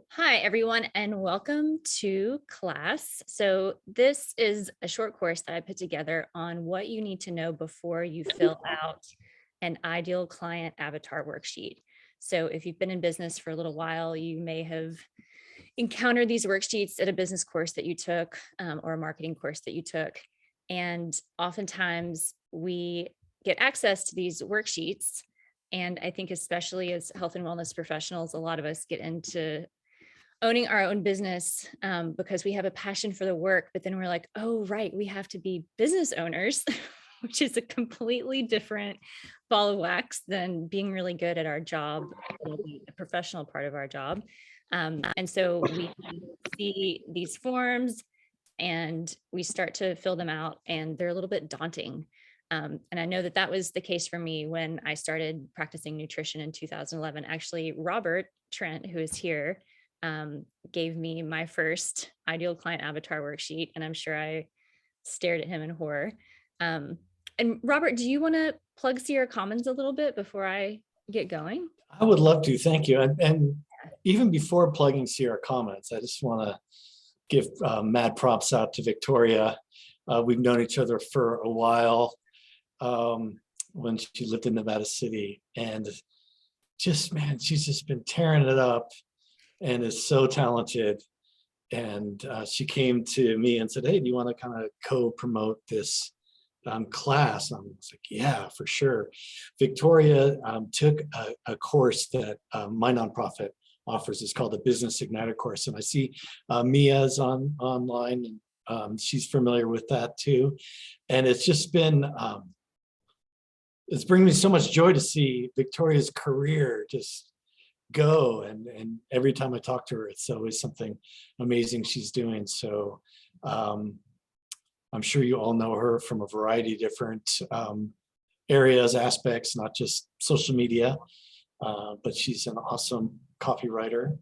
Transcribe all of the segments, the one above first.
Hi, everyone, and welcome to class. So this is a short course that I put together on what you need to know before you fill out an ideal client avatar worksheet. So if you've been in business for a little while, you may have encountered these worksheets at a business course that you took or a marketing course that you took. And oftentimes we get access to these worksheets. And I think especially as health and wellness professionals, a lot of us get into owning our own business because we have a passion for the work, but then we're like, oh, right, we have to be business owners, which is a completely different ball of wax than being really good at our job, a professional part of our job. And so we see these forms and we start to fill them out and they're a little bit daunting. And I know that that was the case for me when I started practicing nutrition in 2011. Actually, Robert Trent, who is here, gave me my first ideal client avatar worksheet, and I'm sure I stared at him in horror. And Robert, do you want to plug Sierra Commons a little bit before I get going? I would love to, thank you. And even before plugging Sierra Comments, I just want to give mad props out to Victoria. We've known each other for a while when she lived in Nevada City, and just, man, she's just been tearing it up and is so talented. And she came to me and said, hey, do you want to kind of co-promote this class? I was like, yeah, for sure. Victoria took a course that my nonprofit offers. It's called the Business Igniter course. And I see Mia's online, and she's familiar with that too. And it's just been, it's bringing me so much joy to see Victoria's career just go. And every time I talk to her, it's always something amazing she's doing. So I'm sure you all know her from a variety of different areas, aspects, not just social media, but she's an awesome copywriter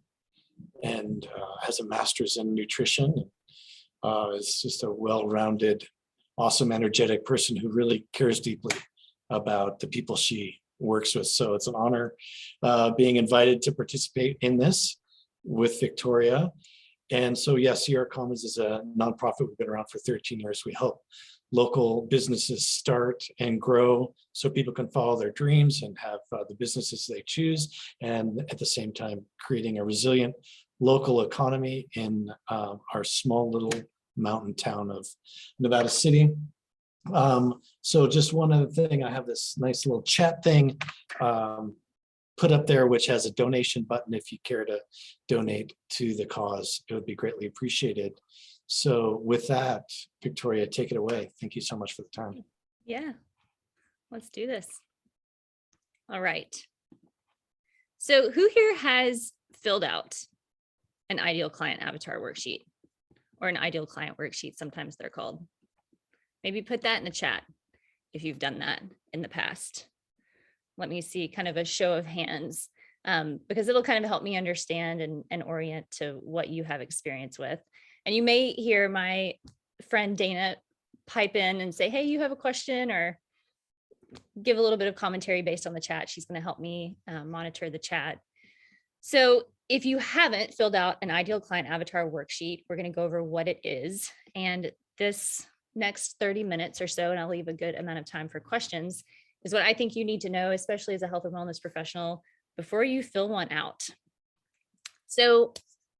and has a master's in nutrition. Is just a well-rounded, awesome, energetic person who really cares deeply about the people she works with. So it's an honor being invited to participate in this with Victoria. And so, yes, Sierra Commons is a nonprofit. We've been around for 13 years. We help local businesses start and grow so people can follow their dreams and have the businesses they choose. And at the same time, creating a resilient local economy in our small little mountain town of Nevada City. So just one other thing, I have this nice little chat thing put up there, which has a donation button. If you care to donate to the cause, it would be greatly appreciated. So with that, Victoria, take it away. Thank you so much for the time. Yeah, let's do this. All right. So who here has filled out an ideal client avatar worksheet or an ideal client worksheet? Sometimes they're called. Maybe put that in the chat if you've done that in the past. Let me see kind of a show of hands because it'll kind of help me understand and orient to what you have experience with. And you may hear my friend Dana pipe in and say, hey, you have a question, or give a little bit of commentary based on the chat. She's going to help me monitor the chat. So if you haven't filled out an ideal client avatar worksheet, we're going to go over what it is. And this next 30 minutes or so, and I'll leave a good amount of time for questions, is what I think you need to know, especially as a health and wellness professional, before you fill one out. So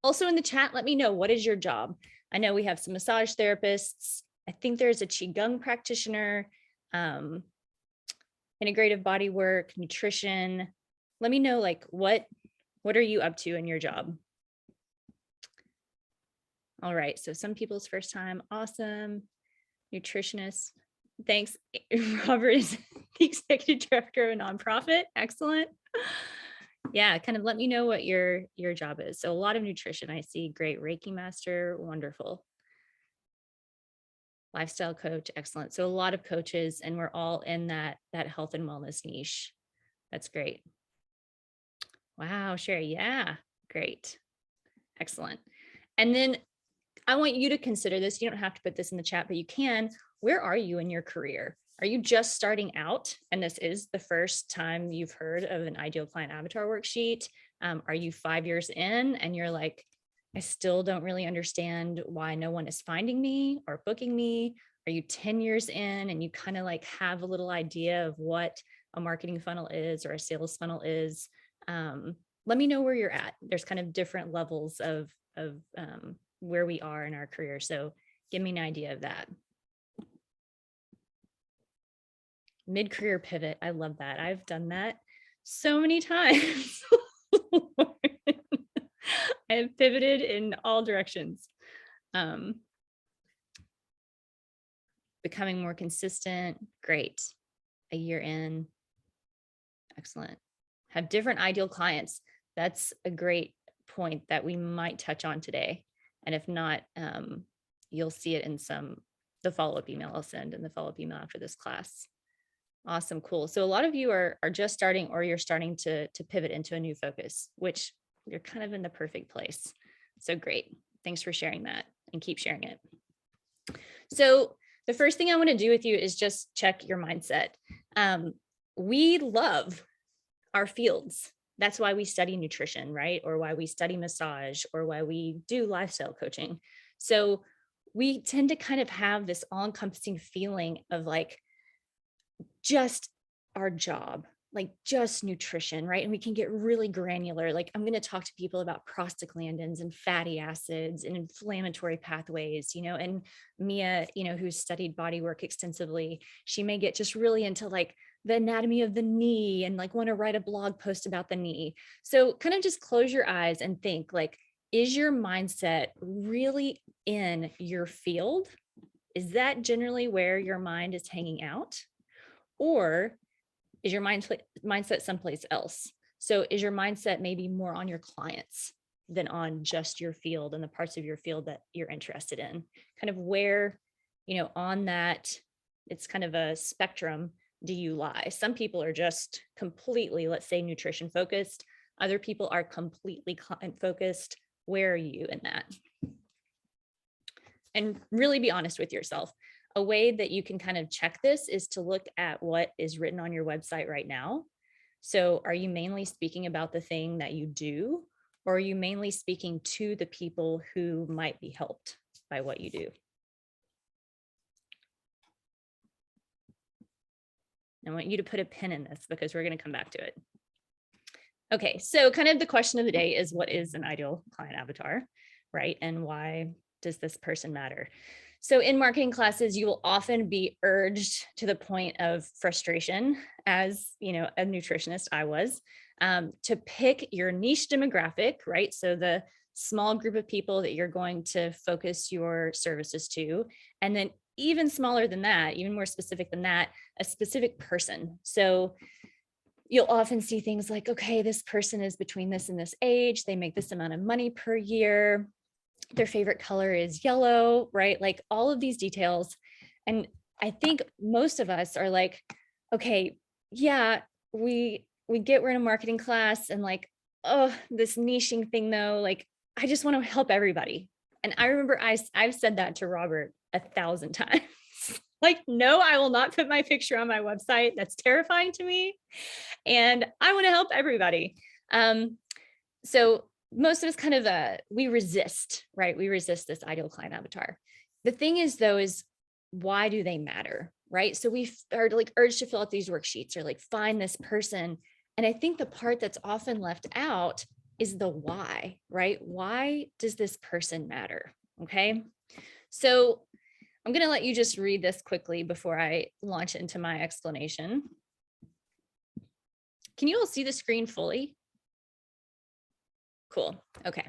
also in the chat, let me know, what is your job? I know we have some massage therapists. I think there's a Qigong practitioner, integrative body work, nutrition. Let me know, like, what are you up to in your job? All right, so some people's first time, awesome. Nutritionist. Thanks. Robert is the executive director of a nonprofit. Excellent. Yeah, kind of let me know what your job is. So a lot of nutrition. I see. Great. Reiki master. Wonderful. Lifestyle coach. Excellent. So a lot of coaches, and we're all in that health and wellness niche. That's great. Wow, Sherry. Yeah, great. Excellent. And then I want you to consider this. You don't have to put this in the chat, but you can. Where are you in your career? Are you just starting out and this is the first time you've heard of an ideal client avatar worksheet? Are you 5 years in and you're like, I still don't really understand why no one is finding me or booking me? Are you 10 years in and you kind of like have a little idea of what a marketing funnel is or a sales funnel is? Let me know where you're at. There's kind of different levels of where we are in our career. So give me an idea of that. Mid-career pivot. I love that. I've done that so many times. I have pivoted in all directions. Becoming more consistent. Great. A year in. Excellent. Have different ideal clients. That's a great point that we might touch on today. And if not, you'll see it in the follow-up email I'll send and the follow-up email after this class. Awesome. Cool. So a lot of you are just starting or you're starting to pivot into a new focus, which you're kind of in the perfect place. So great. Thanks for sharing that and keep sharing it. So the first thing I want to do with you is just check your mindset. We love our fields. That's why we study nutrition, right? Or why we study massage or why we do lifestyle coaching. So we tend to kind of have this all-encompassing feeling of like just our job, like just nutrition, right? And we can get really granular. Like I'm going to talk to people about prostaglandins and fatty acids and inflammatory pathways, and Mia, who's studied body work extensively, she may get just really into like the anatomy of the knee and like want to write a blog post about the knee. So kind of just close your eyes and think like, is your mindset really in your field? Is that generally where your mind is hanging out? Or is your mindset someplace else? So is your mindset maybe more on your clients than on just your field and the parts of your field that you're interested in? Kind of where, on that, it's kind of a spectrum, do you lie? Some people are just completely, let's say, nutrition focused. Other people are completely client focused. Where are you in that? And really be honest with yourself. A way that you can kind of check this is to look at what is written on your website right now. So are you mainly speaking about the thing that you do, or are you mainly speaking to the people who might be helped by what you do? I want you to put a pin in this because we're going to come back to it. Okay, so kind of the question of the day is, what is an ideal client avatar, right? And why does this person matter? So in marketing classes, you will often be urged to the point of frustration, as a nutritionist I was, to pick your niche demographic, right? So the small group of people that you're going to focus your services to, and then even smaller than that, even more specific than that, a specific person. So you'll often see things like, okay, this person is between this and this age, they make this amount of money per year, their favorite color is yellow, right? Like all of these details. And I think most of us are like, okay, yeah, we get we're in a marketing class and like, oh, this niching thing though, like I just want to help everybody. And I remember I've said that to Robert 1,000 times. Like, no, I will not put my picture on my website. That's terrifying to me. And I want to help everybody. So most of us kind of, we resist, right? We resist this ideal client avatar. The thing is though, is why do they matter, right? So we are like urged to fill out these worksheets or like find this person. And I think the part that's often left out is the why, right? Why does this person matter? Okay. So I'm going to let you just read this quickly before I launch into my explanation. Can you all see the screen fully? Cool. Okay.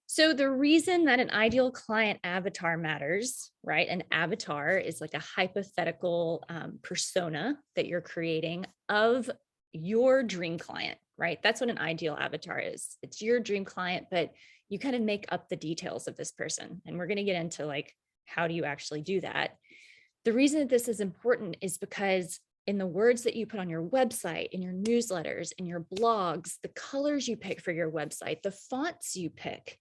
So the reason that an ideal client avatar matters, right? An avatar is like a hypothetical persona that you're creating of your dream client, right? That's what an ideal avatar is. It's your dream client, but you kind of make up the details of this person. And we're going to get into like, how do you actually do that? The reason that this is important is because in the words that you put on your website, in your newsletters, in your blogs, the colors you pick for your website, the fonts you pick,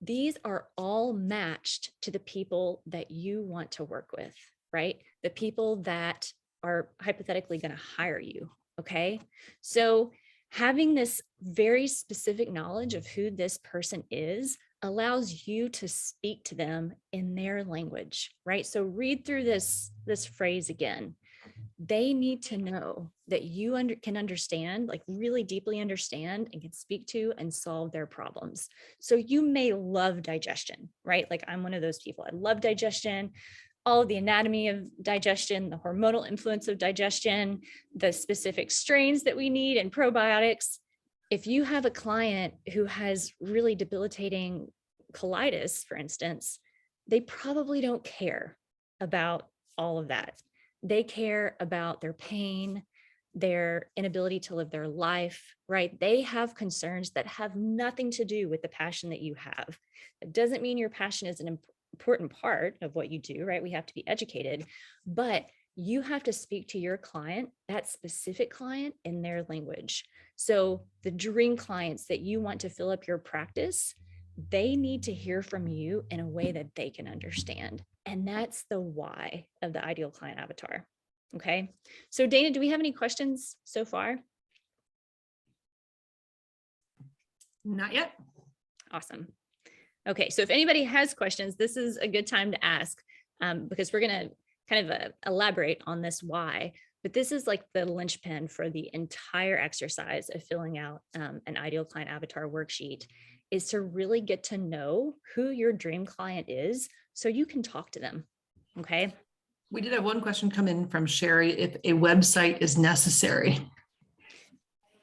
these are all matched to the people that you want to work with. right? The people that are hypothetically going to hire you. Okay. So having this very specific knowledge of who this person is allows you to speak to them in their language, right? So read through this phrase again. They need to know that you can understand, like really deeply understand, and can speak to and solve their problems. So you may love digestion, right? Like I'm one of those people. I love digestion, all of the anatomy of digestion, the hormonal influence of digestion, the specific strains that we need, and probiotics. If you have a client who has really debilitating colitis, for instance, they probably don't care about all of that. They care about their pain, their inability to live their life, right? They have concerns that have nothing to do with the passion that you have. It doesn't mean your passion is an important part of what you do, right? We have to be educated, but you have to speak to your client, that specific client, in their language. So the dream clients that you want to fill up your practice, they need to hear from you in a way that they can understand. And that's the why of the ideal client avatar. Okay. So Dana, do we have any questions so far? Not yet. Awesome. Okay. So if anybody has questions, this is a good time to ask, because we're going to kind of elaborate on this why, but this is like the linchpin for the entire exercise of filling out an ideal client avatar worksheet, is to really get to know who your dream client is so you can talk to them. Okay. We did have one question come in from Sherry, if a website is necessary.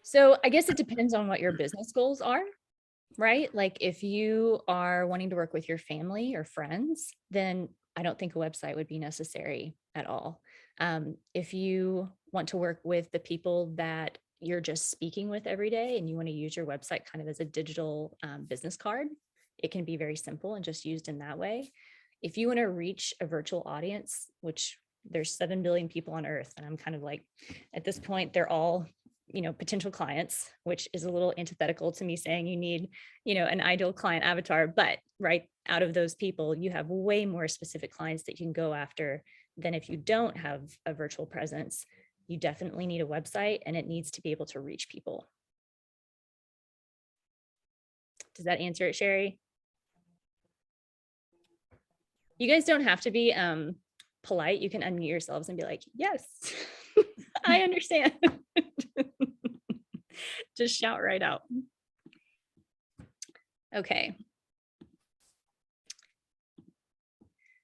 So I guess it depends on what your business goals are, right? Like if you are wanting to work with your family or friends, then I don't think a website would be necessary at all. If you want to work with the people that you're just speaking with every day and you want to use your website kind of as a digital business card, it can be very simple and just used in that way. If you want to reach a virtual audience, which there's 7 billion people on earth, and I'm kind of like, at this point, they're all, potential clients, which is a little antithetical to me saying you need, an ideal client avatar, but right out of those people, you have way more specific clients that you can go after than if you don't have a virtual presence. You definitely need a website, and it needs to be able to reach people. Does that answer it, Sherry? You guys don't have to be polite. You can unmute yourselves and be like, yes, I understand. Just shout right out. Okay.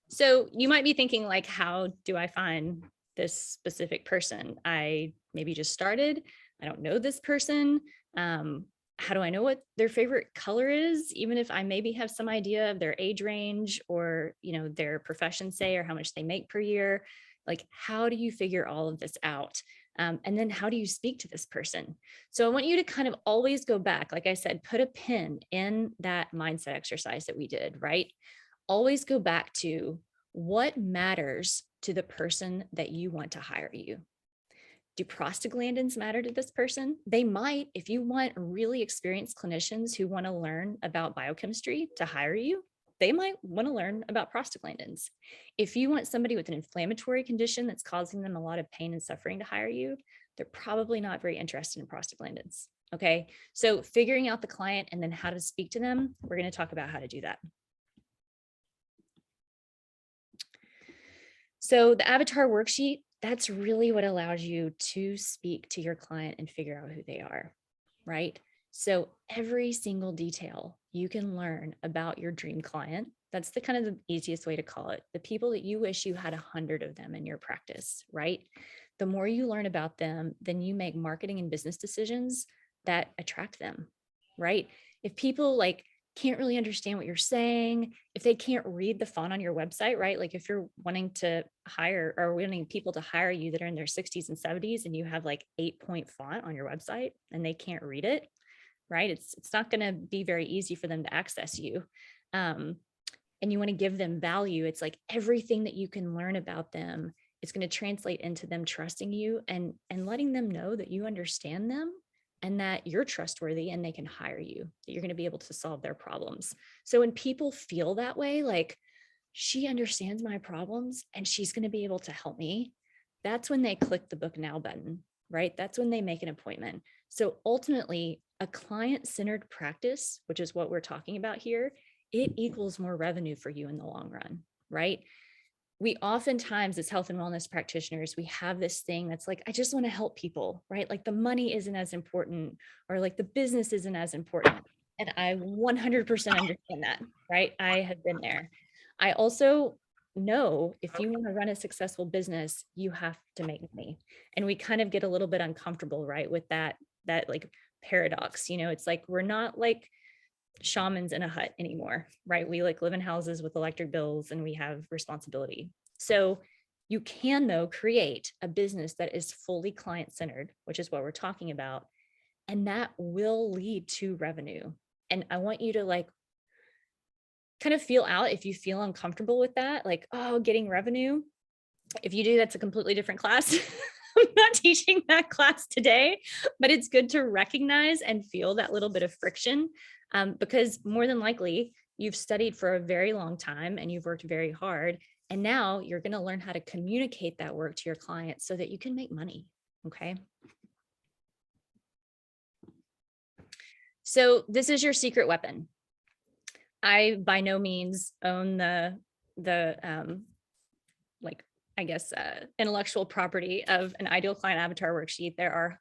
So you might be thinking like, how do I find this specific person? I maybe just started. I don't know this person. How do I know what their favorite color is? Even if I maybe have some idea of their age range or, their profession, say, or how much they make per year. Like, how do you figure all of this out? And then how do you speak to this person? So I want you to kind of always go back. Like I said, put a pin in that mindset exercise that we did, right? Always go back to what matters to the person that you want to hire you. Do prostaglandins matter to this person? They might. If you want really experienced clinicians who want to learn about biochemistry to hire you, they might want to learn about prostaglandins. If you want somebody with an inflammatory condition that's causing them a lot of pain and suffering to hire you, they're probably not very interested in prostaglandins. Okay, so figuring out the client and then how to speak to them, we're going to talk about how to do that. So the Avatar Worksheet, that's really what allows you to speak to your client and figure out who they are, right? So every single detail you can learn about your dream client. That's the kind of the easiest way to call it. The people that you wish you had 100 of them in your practice, right? The more you learn about them, then you make marketing and business decisions that attract them, right? If people can't really understand what you're saying, if they can't read the font on your website, right? Like if you're wanting to hire or wanting people to hire you that are in their 60s and 70s and you have 8-point font on your website and they can't read it, right? It's not going to be very easy for them to access you. And you want to give them value. It's like everything that you can learn about them, it's going to translate into them trusting you and letting them know that you understand them and that you're trustworthy and they can hire you, that you're going to be able to solve their problems. So when people feel that way, like, she understands my problems and she's going to be able to help me, that's when they click the book now button, right? That's when they make an appointment. So ultimately, a client-centered practice, which is what we're talking about here, it equals more revenue for you in the long run, right? We oftentimes, as health and wellness practitioners, we have this thing that's like, I just want to help people, right? Like the money isn't as important, or like the business isn't as important. And I 100% understand that, right? I have been there. I also know if you want to run a successful business, you have to make money. And we kind of get a little bit uncomfortable, right? With that like paradox, it's like, we're not like shamans in a hut anymore, right? We like live in houses with electric bills and we have responsibility. So you can though create a business that is fully client-centered, which is what we're talking about. And that will lead to revenue. And I want you to like kind of feel out if you feel uncomfortable with that, like, oh, getting revenue. If you do, that's a completely different class. I'm not teaching that class today, but it's good to recognize and feel that little bit of friction, because more than likely you've studied for a very long time and you've worked very hard. And now you're going to learn how to communicate that work to your clients so that you can make money. Okay. So this is your secret weapon. I by no means own the like, I guess, intellectual property of an ideal client avatar worksheet. There are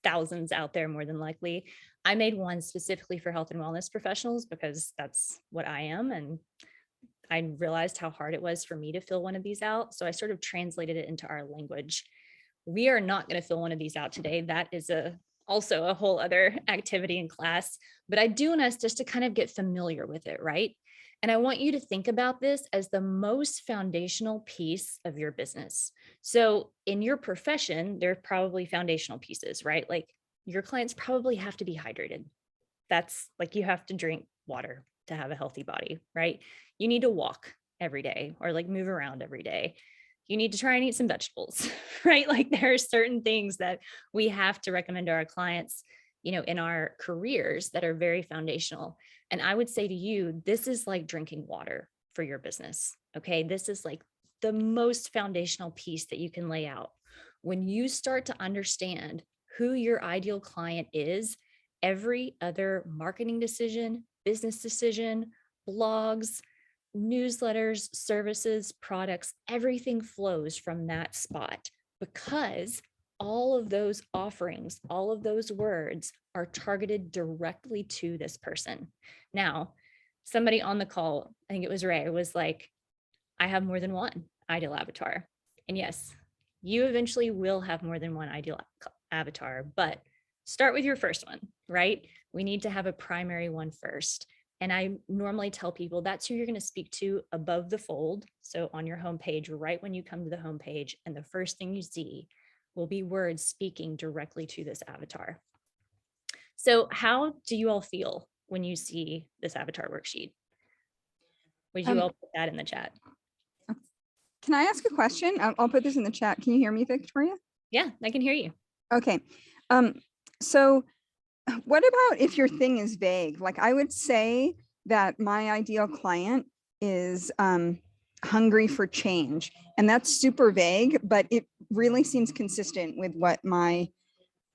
thousands out there, more than likely. I made one specifically for health and wellness professionals because that's what I am. And I realized how hard it was for me to fill one of these out. So I sort of translated it into our language. We are not going to fill one of these out today. That is also a whole other activity in class, but I do want us just to kind of get familiar with it, right? And I want you to think about this as the most foundational piece of your business. So in your profession, there are probably foundational pieces, right? Like your clients probably have to be hydrated. That's like, you have to drink water to have a healthy body, right? You need to walk every day or like move around every day. You need to try and eat some vegetables, right? Like there are certain things that we have to recommend to our clients, in our careers that are very foundational. And I would say to you, this is like drinking water for your business. Okay. This is like the most foundational piece that you can lay out. When you start to understand who your ideal client is, every other marketing decision, business decision, blogs, newsletters, services, products, everything flows from that spot because all of those offerings, all of those words are targeted directly to this person. Now, somebody on the call, I think it was Ray, was like, I have more than one ideal avatar. And yes, you eventually will have more than one ideal avatar, but start with your first one, right? We need to have a primary one first. And I normally tell people that's who you're going to speak to above the fold. So on your homepage, right when you come to the homepage, and the first thing you see will be words speaking directly to this avatar. So how do you all feel when you see this avatar worksheet? Would you all put that in the chat? Can I ask a question? I'll put this in the chat. Can you hear me, Victoria? Yeah, I can hear you. Okay. So what about if your thing is vague? Like I would say that my ideal client is hungry for change. And that's super vague, but it really seems consistent with what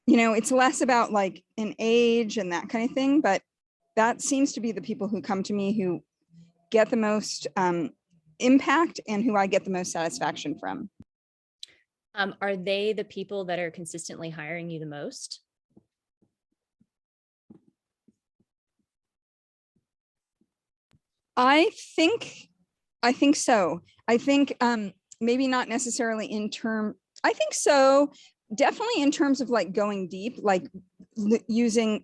it's less about like an age and that kind of thing, but that seems to be the people who come to me who get the most impact and who I get the most satisfaction from. Are they the people that are consistently hiring you the most? I think so. I think maybe not necessarily I think so. Definitely in terms of like going deep, like using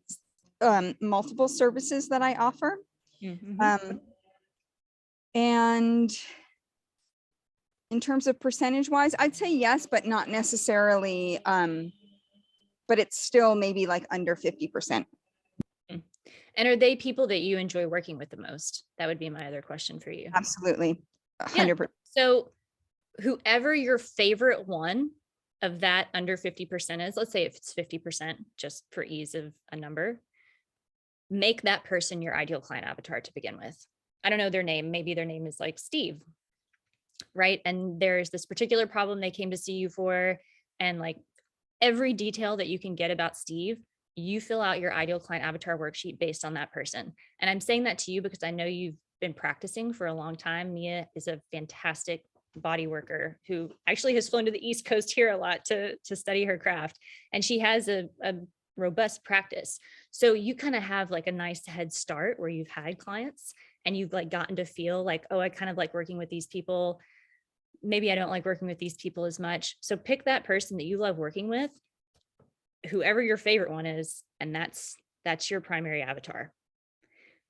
multiple services that I offer. Mm-hmm. And in terms of percentage wise, I'd say yes, but not necessarily. But it's still maybe like under 50%. And are they people that you enjoy working with the most? That would be my other question for you. Absolutely. 100%. Yeah. So whoever your favorite one of that under 50% is, let's say if it's 50%, just for ease of a number, make that person your ideal client avatar to begin with. I don't know their name. Maybe their name is like Steve, right? And there's this particular problem they came to see you for, and like every detail that you can get about Steve, you fill out your ideal client avatar worksheet based on that person. And I'm saying that to you because I know you've been practicing for a long time. Mia is a fantastic body worker who actually has flown to the East Coast here a lot to study her craft. And she has a robust practice. So you kind of have like a nice head start where you've had clients and you've like gotten to feel like, oh, I kind of like working with these people. Maybe I don't like working with these people as much. So pick that person that you love working with, whoever your favorite one is, and that's your primary avatar.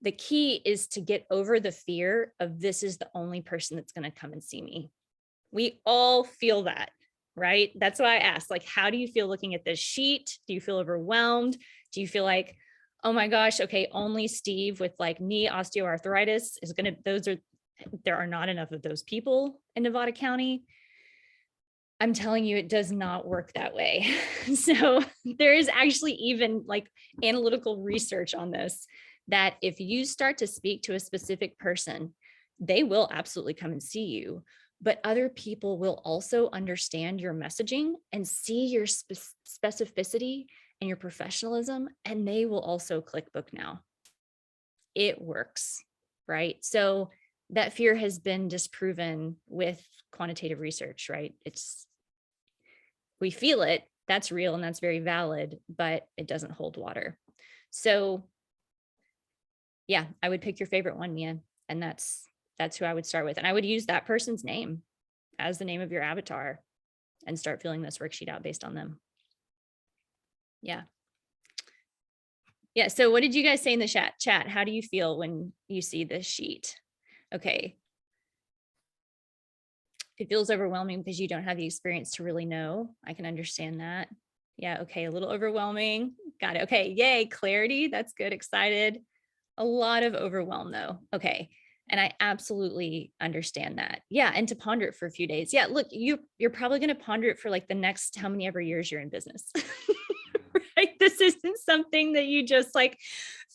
The key is to get over the fear of this is the only person that's going to come and see me. We all feel that, right? That's why I asked, like, how do you feel looking at this sheet? Do you feel overwhelmed? Do you feel like, oh my gosh, okay, only Steve with like knee osteoarthritis is going to, there are not enough of those people in Nevada County. I'm telling you, it does not work that way. So there is actually even like analytical research on this, that if you start to speak to a specific person, they will absolutely come and see you, but other people will also understand your messaging and see your specificity and your professionalism, and they will also click book now. It works, right? So that fear has been disproven with quantitative research, right? We feel it, that's real and that's very valid, but it doesn't hold water. So yeah, I would pick your favorite one, Mia, and that's who I would start with. And I would use that person's name as the name of your avatar and start filling this worksheet out based on them. Yeah. Yeah. So what did you guys say in the chat? How do you feel when you see this sheet? Okay. It feels overwhelming because you don't have the experience to really know. I can understand that. Yeah. Okay. A little overwhelming. Got it. Okay. Yay. Clarity. That's good. Excited. A lot of overwhelm though. Okay. And I absolutely understand that. Yeah. And to ponder it for a few days. Yeah. Look, you're probably going to ponder it for like the next how many ever years you're in business. Right? This isn't something that you just like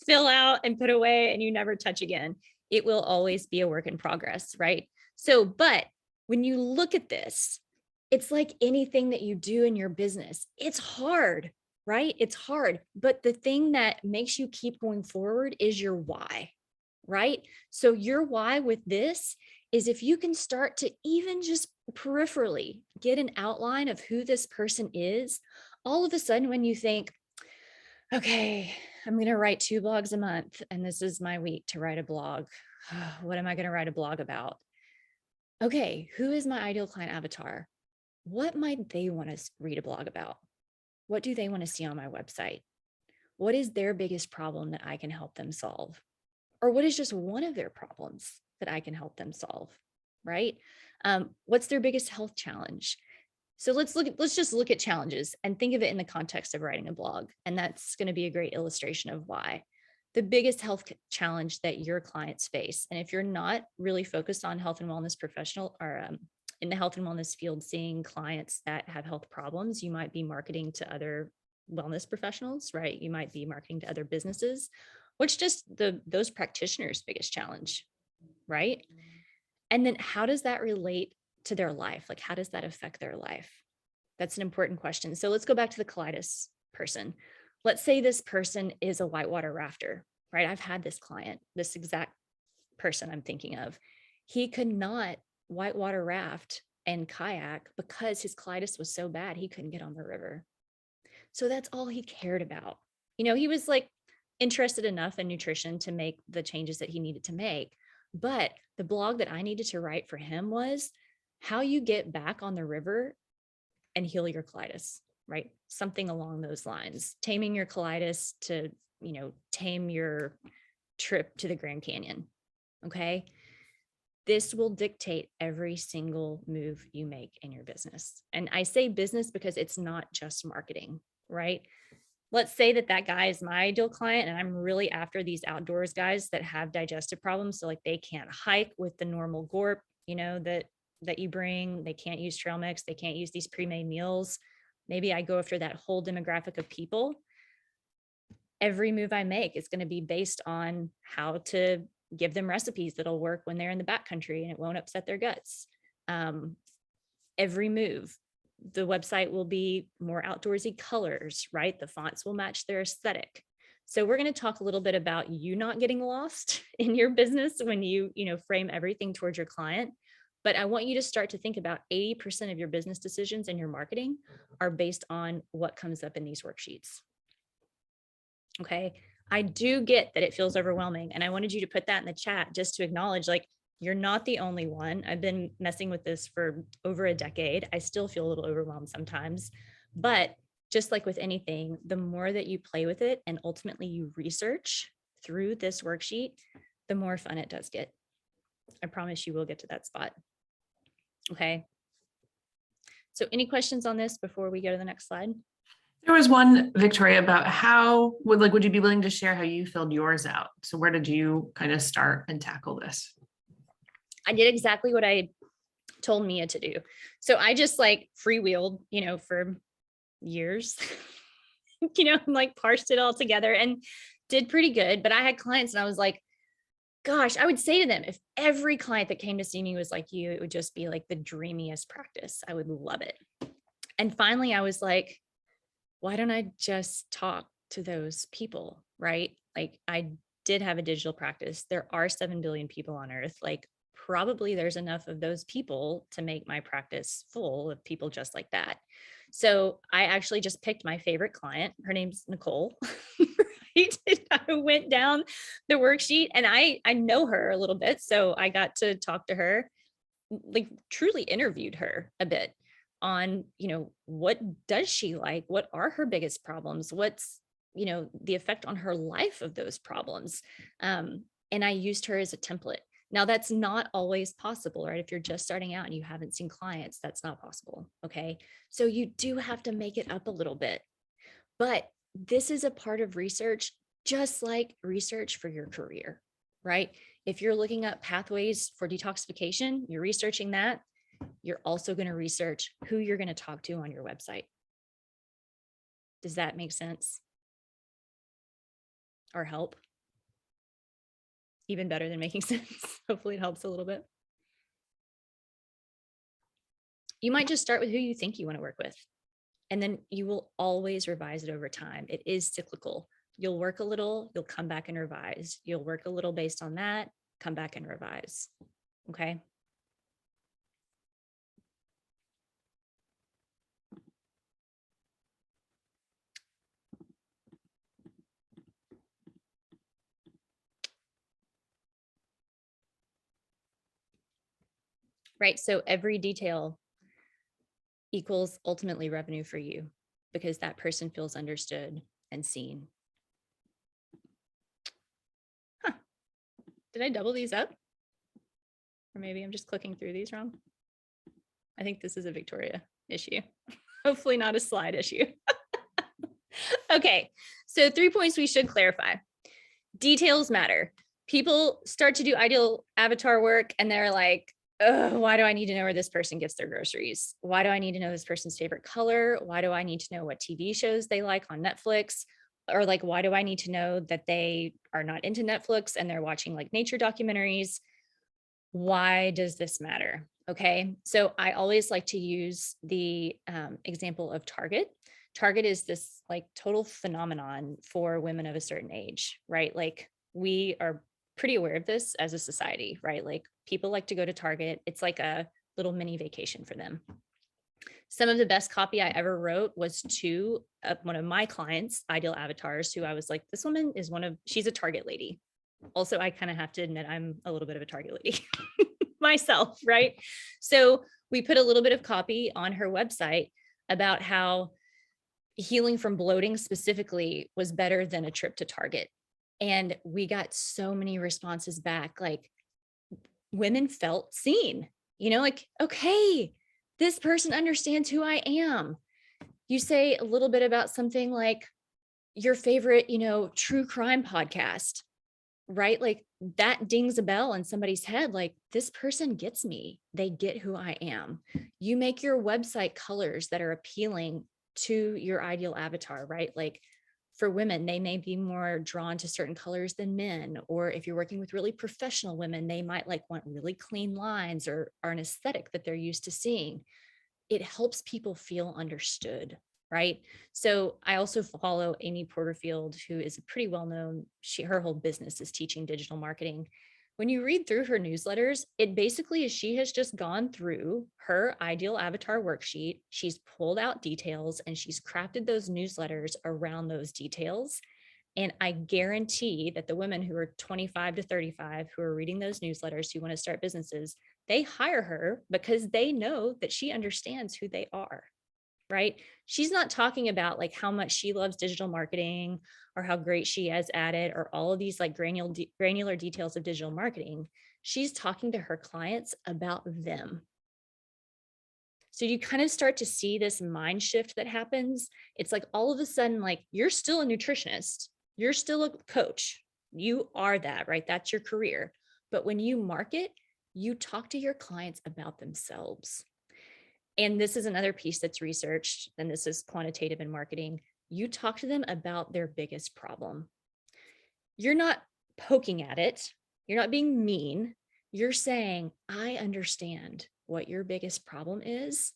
fill out and put away and you never touch again. It will always be a work in progress. Right? So, but when you look at this, it's like anything that you do in your business. It's hard, right? It's hard. But the thing that makes you keep going forward is your why, right? So your why with this is if you can start to even just peripherally get an outline of who this person is, all of a sudden when you think, okay, I'm going to write 2 blogs a month and this is my week to write a blog. What am I going to write a blog about? Okay, who is my ideal client avatar? What might they want to read a blog about? What do they want to see on my website? What is their biggest problem that I can help them solve? Or what is just one of their problems that I can help them solve, right? What's their biggest health challenge? So let's just look at challenges and think of it in the context of writing a blog. And that's going to be a great illustration of why. The biggest health challenge that your clients face, and if you're not really focused on health and wellness professional or in the health and wellness field, seeing clients that have health problems, you might be marketing to other wellness professionals, right? You might be marketing to other businesses. What's just those practitioners' biggest challenge, right? And then how does that relate to their life? Like, how does that affect their life? That's an important question. So let's go back to the colitis person. Let's say this person is a whitewater rafter, right? I've had this client, this exact person I'm thinking of. He could not whitewater raft and kayak because his colitis was so bad, he couldn't get on the river. So that's all he cared about. You know, he was like interested enough in nutrition to make the changes that he needed to make. But the blog that I needed to write for him was how you get back on the river and heal your colitis, right? Something along those lines, taming your colitis to, you know, tame your trip to the Grand Canyon. Okay. This will dictate every single move you make in your business. And I say business because it's not just marketing, right? Let's say that guy is my ideal client and I'm really after these outdoors guys that have digestive problems. So like they can't hike with the normal gorp, you know, that you bring, they can't use trail mix, they can't use these pre-made meals. Maybe I go after that whole demographic of people. Every move I make is going to be based on how to give them recipes that'll work when they're in the backcountry and it won't upset their guts. Every move, the website will be more outdoorsy colors, right? The fonts will match their aesthetic. So we're going to talk a little bit about you not getting lost in your business when you frame everything towards your client. But I want you to start to think about 80% of your business decisions and your marketing are based on what comes up in these worksheets. Okay. I do get that it feels overwhelming. And I wanted you to put that in the chat just to acknowledge, like, you're not the only one. I've been messing with this for over a decade. I still feel a little overwhelmed sometimes, but just like with anything, the more that you play with it and ultimately you research through this worksheet, the more fun it does get. I promise you will get to that spot. Okay. So any questions on this before we go to the next slide? There was one, Victoria, about how would you be willing to share how you filled yours out? So where did you kind of start and tackle this? I did exactly what I told Mia to do. So I just like freewheeled, for years, like parsed it all together and did pretty good. But I had clients and I was like, gosh, I would say to them, if every client that came to see me was like you, it would just be like the dreamiest practice. I would love it. And finally I was like, why don't I just talk to those people, right? Like I did have a digital practice. There are 7 billion people on earth. Like probably there's enough of those people to make my practice full of people just like that. So I actually just picked my favorite client. Her name's Nicole. Right? I went down the worksheet and I know her a little bit. So I got to talk to her, like truly interviewed her a bit on, what does she like? What are her biggest problems? What's, the effect on her life of those problems? And I used her as a template. Now that's not always possible, right? If you're just starting out and you haven't seen clients, that's not possible. Okay. So you do have to make it up a little bit, but this is a part of research, just like research for your career, right? If you're looking up pathways for detoxification, you're researching that. You're also going to research who you're going to talk to on your website. Does that make sense? Or help? Even better than making sense. Hopefully it helps a little bit. You might just start with who you think you want to work with, and then you will always revise it over time. It is cyclical. You'll work a little, you'll come back and revise. You'll work a little based on that, come back and revise. Okay. Right. So every detail equals ultimately revenue for you because that person feels understood and seen. Huh. Did I double these up? Or maybe I'm just clicking through these wrong. I think this is a Victoria issue. Hopefully not a slide issue. Okay. So 3 points we should clarify. Details matter. People start to do ideal avatar work and they're like, oh, why do I need to know where this person gets their groceries? Why do I need to know this person's favorite color? Why do I need to know what TV shows they like on Netflix? Or like, why do I need to know that they are not into Netflix and they're watching like nature documentaries? Why does this matter? Okay. So I always like to use the example of Target. Target is this like total phenomenon for women of a certain age, right? Like we are pretty aware of this as a society, right? Like people like to go to Target. It's like a little mini vacation for them. Some of the best copy I ever wrote was to one of my clients, ideal avatars, who I was like, this woman is she's a Target lady. Also, I kind of have to admit, I'm a little bit of a Target lady myself, right? So we put a little bit of copy on her website about how healing from bloating specifically was better than a trip to Target. And we got so many responses back, like women felt seen, like, okay, this person understands who I am. You say a little bit about something like your favorite, true crime podcast, right? Like that dings a bell in somebody's head. Like this person gets me. They get who I am. You make your website colors that are appealing to your ideal avatar, right? Like For women, they may be more drawn to certain colors than men. Or if you're working with really professional women, they might want really clean lines or an aesthetic that they're used to seeing. It helps people feel understood, right? So I also follow Amy Porterfield, who is a pretty well-known, her whole business is teaching digital marketing. When you read through her newsletters, it basically is she has just gone through her ideal avatar worksheet. She's pulled out details and she's crafted those newsletters around those details. And I guarantee that the women who are 25 to 35 who are reading those newsletters, who want to start businesses, they hire her because they know that she understands who they are, right? She's not talking about how much she loves digital marketing or how great she is at it or all of these granular details of digital marketing. She's talking to her clients about them. So you kind of start to see this mind shift that happens. It's all of a sudden, you're still a nutritionist, you're still a coach, you are that, right? That's your career. But when you market, you talk to your clients about themselves. And this is another piece that's researched, and this is quantitative in marketing. You talk to them about their biggest problem. You're not poking at it. You're not being mean. You're saying, I understand what your biggest problem is,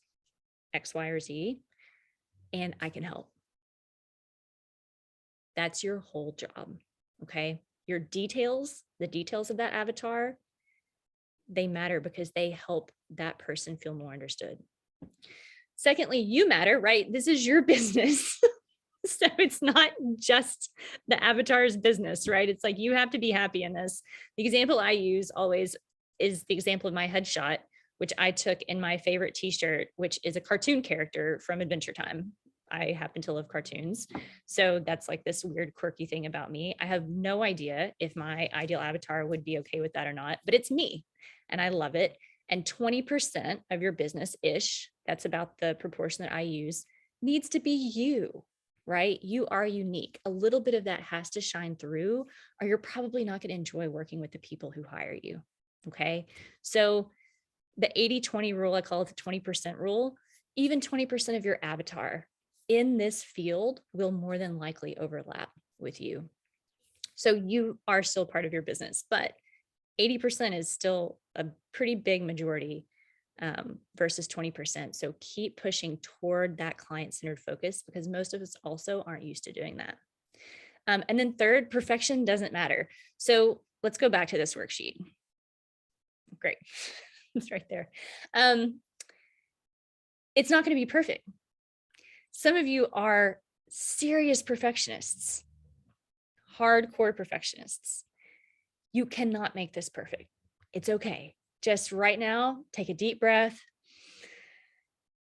X, Y, or Z, and I can help. That's your whole job, okay? Your details, the details of that avatar, they matter because they help that person feel more understood. Secondly, you matter, right? This is your business. So it's not just the avatar's business, right? It's you have to be happy in this. The example I use always is the example of my headshot, which I took in my favorite t-shirt, which is a cartoon character from Adventure Time. I happen to love cartoons. So that's this weird quirky thing about me. I have no idea if my ideal avatar would be okay with that or not, but it's me and I love it. And 20% of your business-ish, that's about the proportion that I use, needs to be you, right? You are unique. A little bit of that has to shine through, or you're probably not going to enjoy working with the people who hire you, okay? So the 80-20 rule, I call it the 20% rule, even 20% of your avatar in this field will more than likely overlap with you. So you are still part of your business, but 80% is still a pretty big majority versus 20%. So keep pushing toward that client-centered focus because most of us also aren't used to doing that. And then third, perfection doesn't matter. So let's go back to this worksheet. Great. It's right there. It's not going to be perfect. Some of you are serious perfectionists, hardcore perfectionists. You cannot make this perfect. It's okay. Just right now, take a deep breath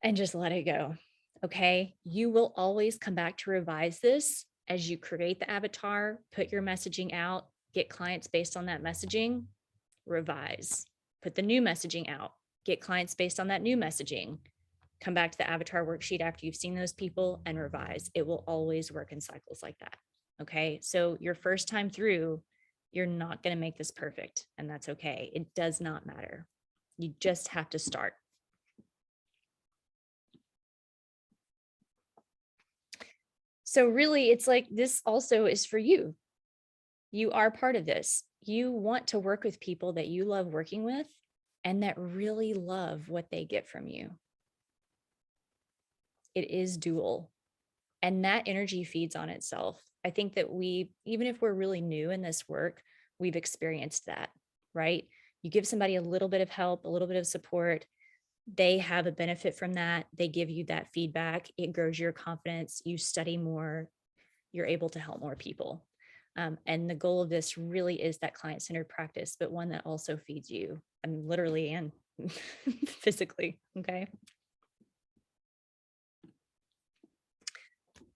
and just let it go. Okay. You will always come back to revise this as you create the avatar, put your messaging out, get clients based on that messaging, revise, put the new messaging out, get clients based on that new messaging, come back to the avatar worksheet after you've seen those people and revise. It will always work in cycles like that. Okay. So your first time through, you're not going to make this perfect, and that's okay. It does not matter. You just have to start. So really, it's this also is for you. You are part of this. You want to work with people that you love working with and that really love what they get from you. It is dual, and that energy feeds on itself. I think that even if we're really new in this work, we've experienced that, right? You give somebody a little bit of help, a little bit of support, they have a benefit from that. They give you that feedback. It grows your confidence. You study more. You're able to help more people. And the goal of this really is that client-centered practice, but one that also feeds you, literally and physically, okay?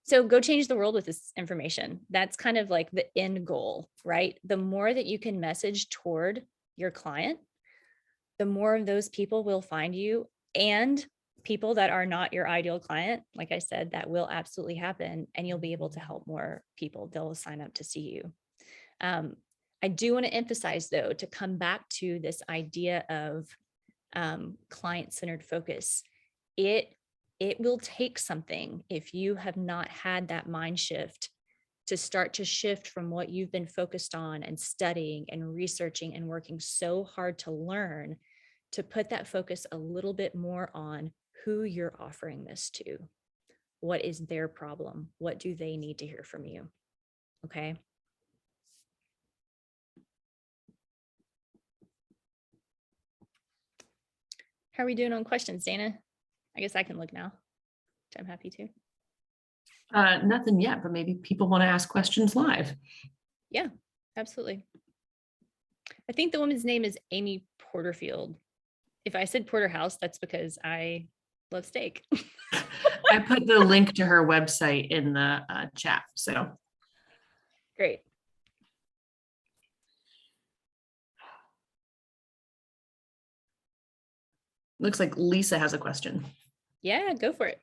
So go change the world with this information. That's kind of the end goal, right? The more that you can message toward your client, the more of those people will find you, and people that are not your ideal client, like I said, that will absolutely happen, and you'll be able to help more people. They'll sign up to see you. I do want to emphasize, though, to come back to this idea of client-centered focus. It will take something if you have not had that mind shift to start to shift from what you've been focused on and studying and researching and working so hard to learn, to put that focus a little bit more on who you're offering this to. What is their problem? What do they need to hear from you? Okay. How are we doing on questions, Dana? I guess I can look now, which I'm happy to. Nothing yet, but maybe people want to ask questions live. Yeah, absolutely. I think the woman's name is Amy Porterfield. If I said Porterhouse, that's because I love steak. I put the link to her website in the chat. So Great. looks like Lisa has a question. Yeah, go for it.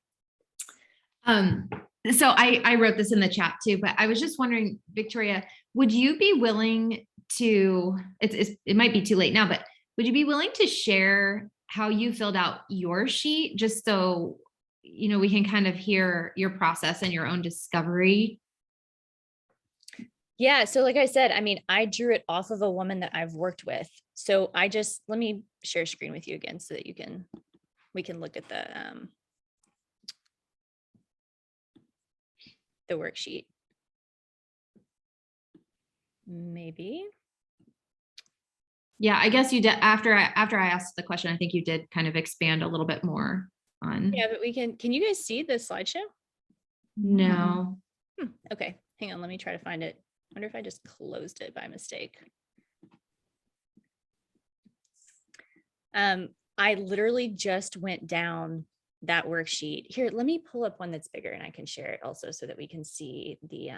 So I wrote this in the chat too, but I was just wondering, Victoria, would you be willing to, it might be too late now, but would you be willing to share how you filled out your sheet, just so, you know, we can kind of hear your process and your own discovery? Yeah. So like I said, I mean, I drew it off of a woman that I've worked with. So let me share screen with you again so that we can look at the worksheet. Maybe. Yeah, I guess you did after I asked the question, I think you did kind of expand a little bit more on. Yeah, but can you guys see the slideshow? No. Okay, hang on, let me try to find it. I wonder if I just closed it by mistake. I literally just went down that worksheet. Here, let me pull up one that's bigger and I can share it also so that we can see the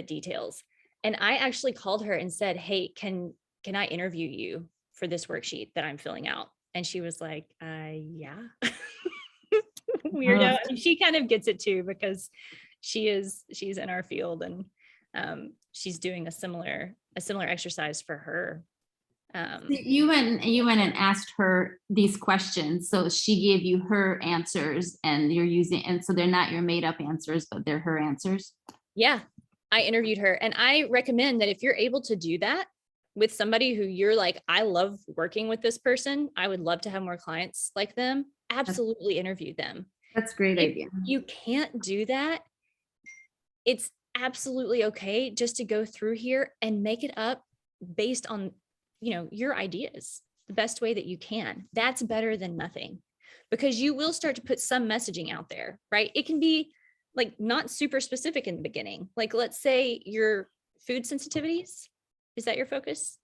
details. And I actually called her and said, hey, can I interview you for this worksheet that I'm filling out? And she was like, yeah. Weirdo. I mean, she kind of gets it too, because she's in our field, and she's doing a similar exercise for her. You went and asked her these questions, so she gave you her answers, and so they're not your made up answers, but they're her answers. Yeah, I interviewed her, and I recommend that if you're able to do that with somebody who you're like, I love working with this person, I would love to have more clients like them, absolutely interview them. That's a great idea. You can't do that. It's absolutely okay just to go through here and make it up based on, you know, your ideas the best way that you can. That's better than nothing, because you will start to put some messaging out there, right? It can be like not super specific in the beginning. Like, let's say your food sensitivities. Is that your focus?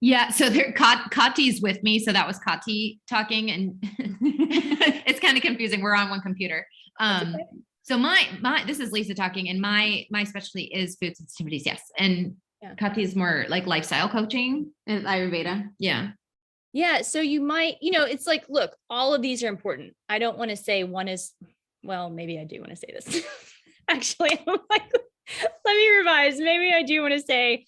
Yeah, so there Kati's with me, so that was Kati talking, and it's kind of confusing. We're on one computer. So my this is Lisa talking, and my specialty is food sensitivities. Yes, and yeah. Kati is more like lifestyle coaching and Ayurveda. Yeah. Yeah. So you might, you know, it's like, look, all of these are important. I don't want to say one is, well, maybe I do want to say this. Actually, I'm like, let me revise. Maybe I do want to say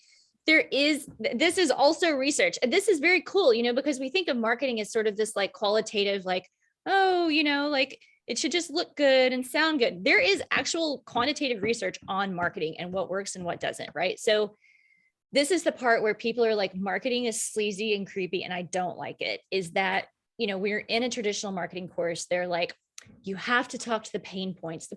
this is also research. And this is very cool, you know, because we think of marketing as sort of this like qualitative, like, oh, you know, like it should just look good and sound good. There is actual quantitative research on marketing and what works and what doesn't, right? So this is the part where people are like, marketing is sleazy and creepy, and I don't like it, is that, you know, we're in a traditional marketing course. They're like, you have to talk to the pain points,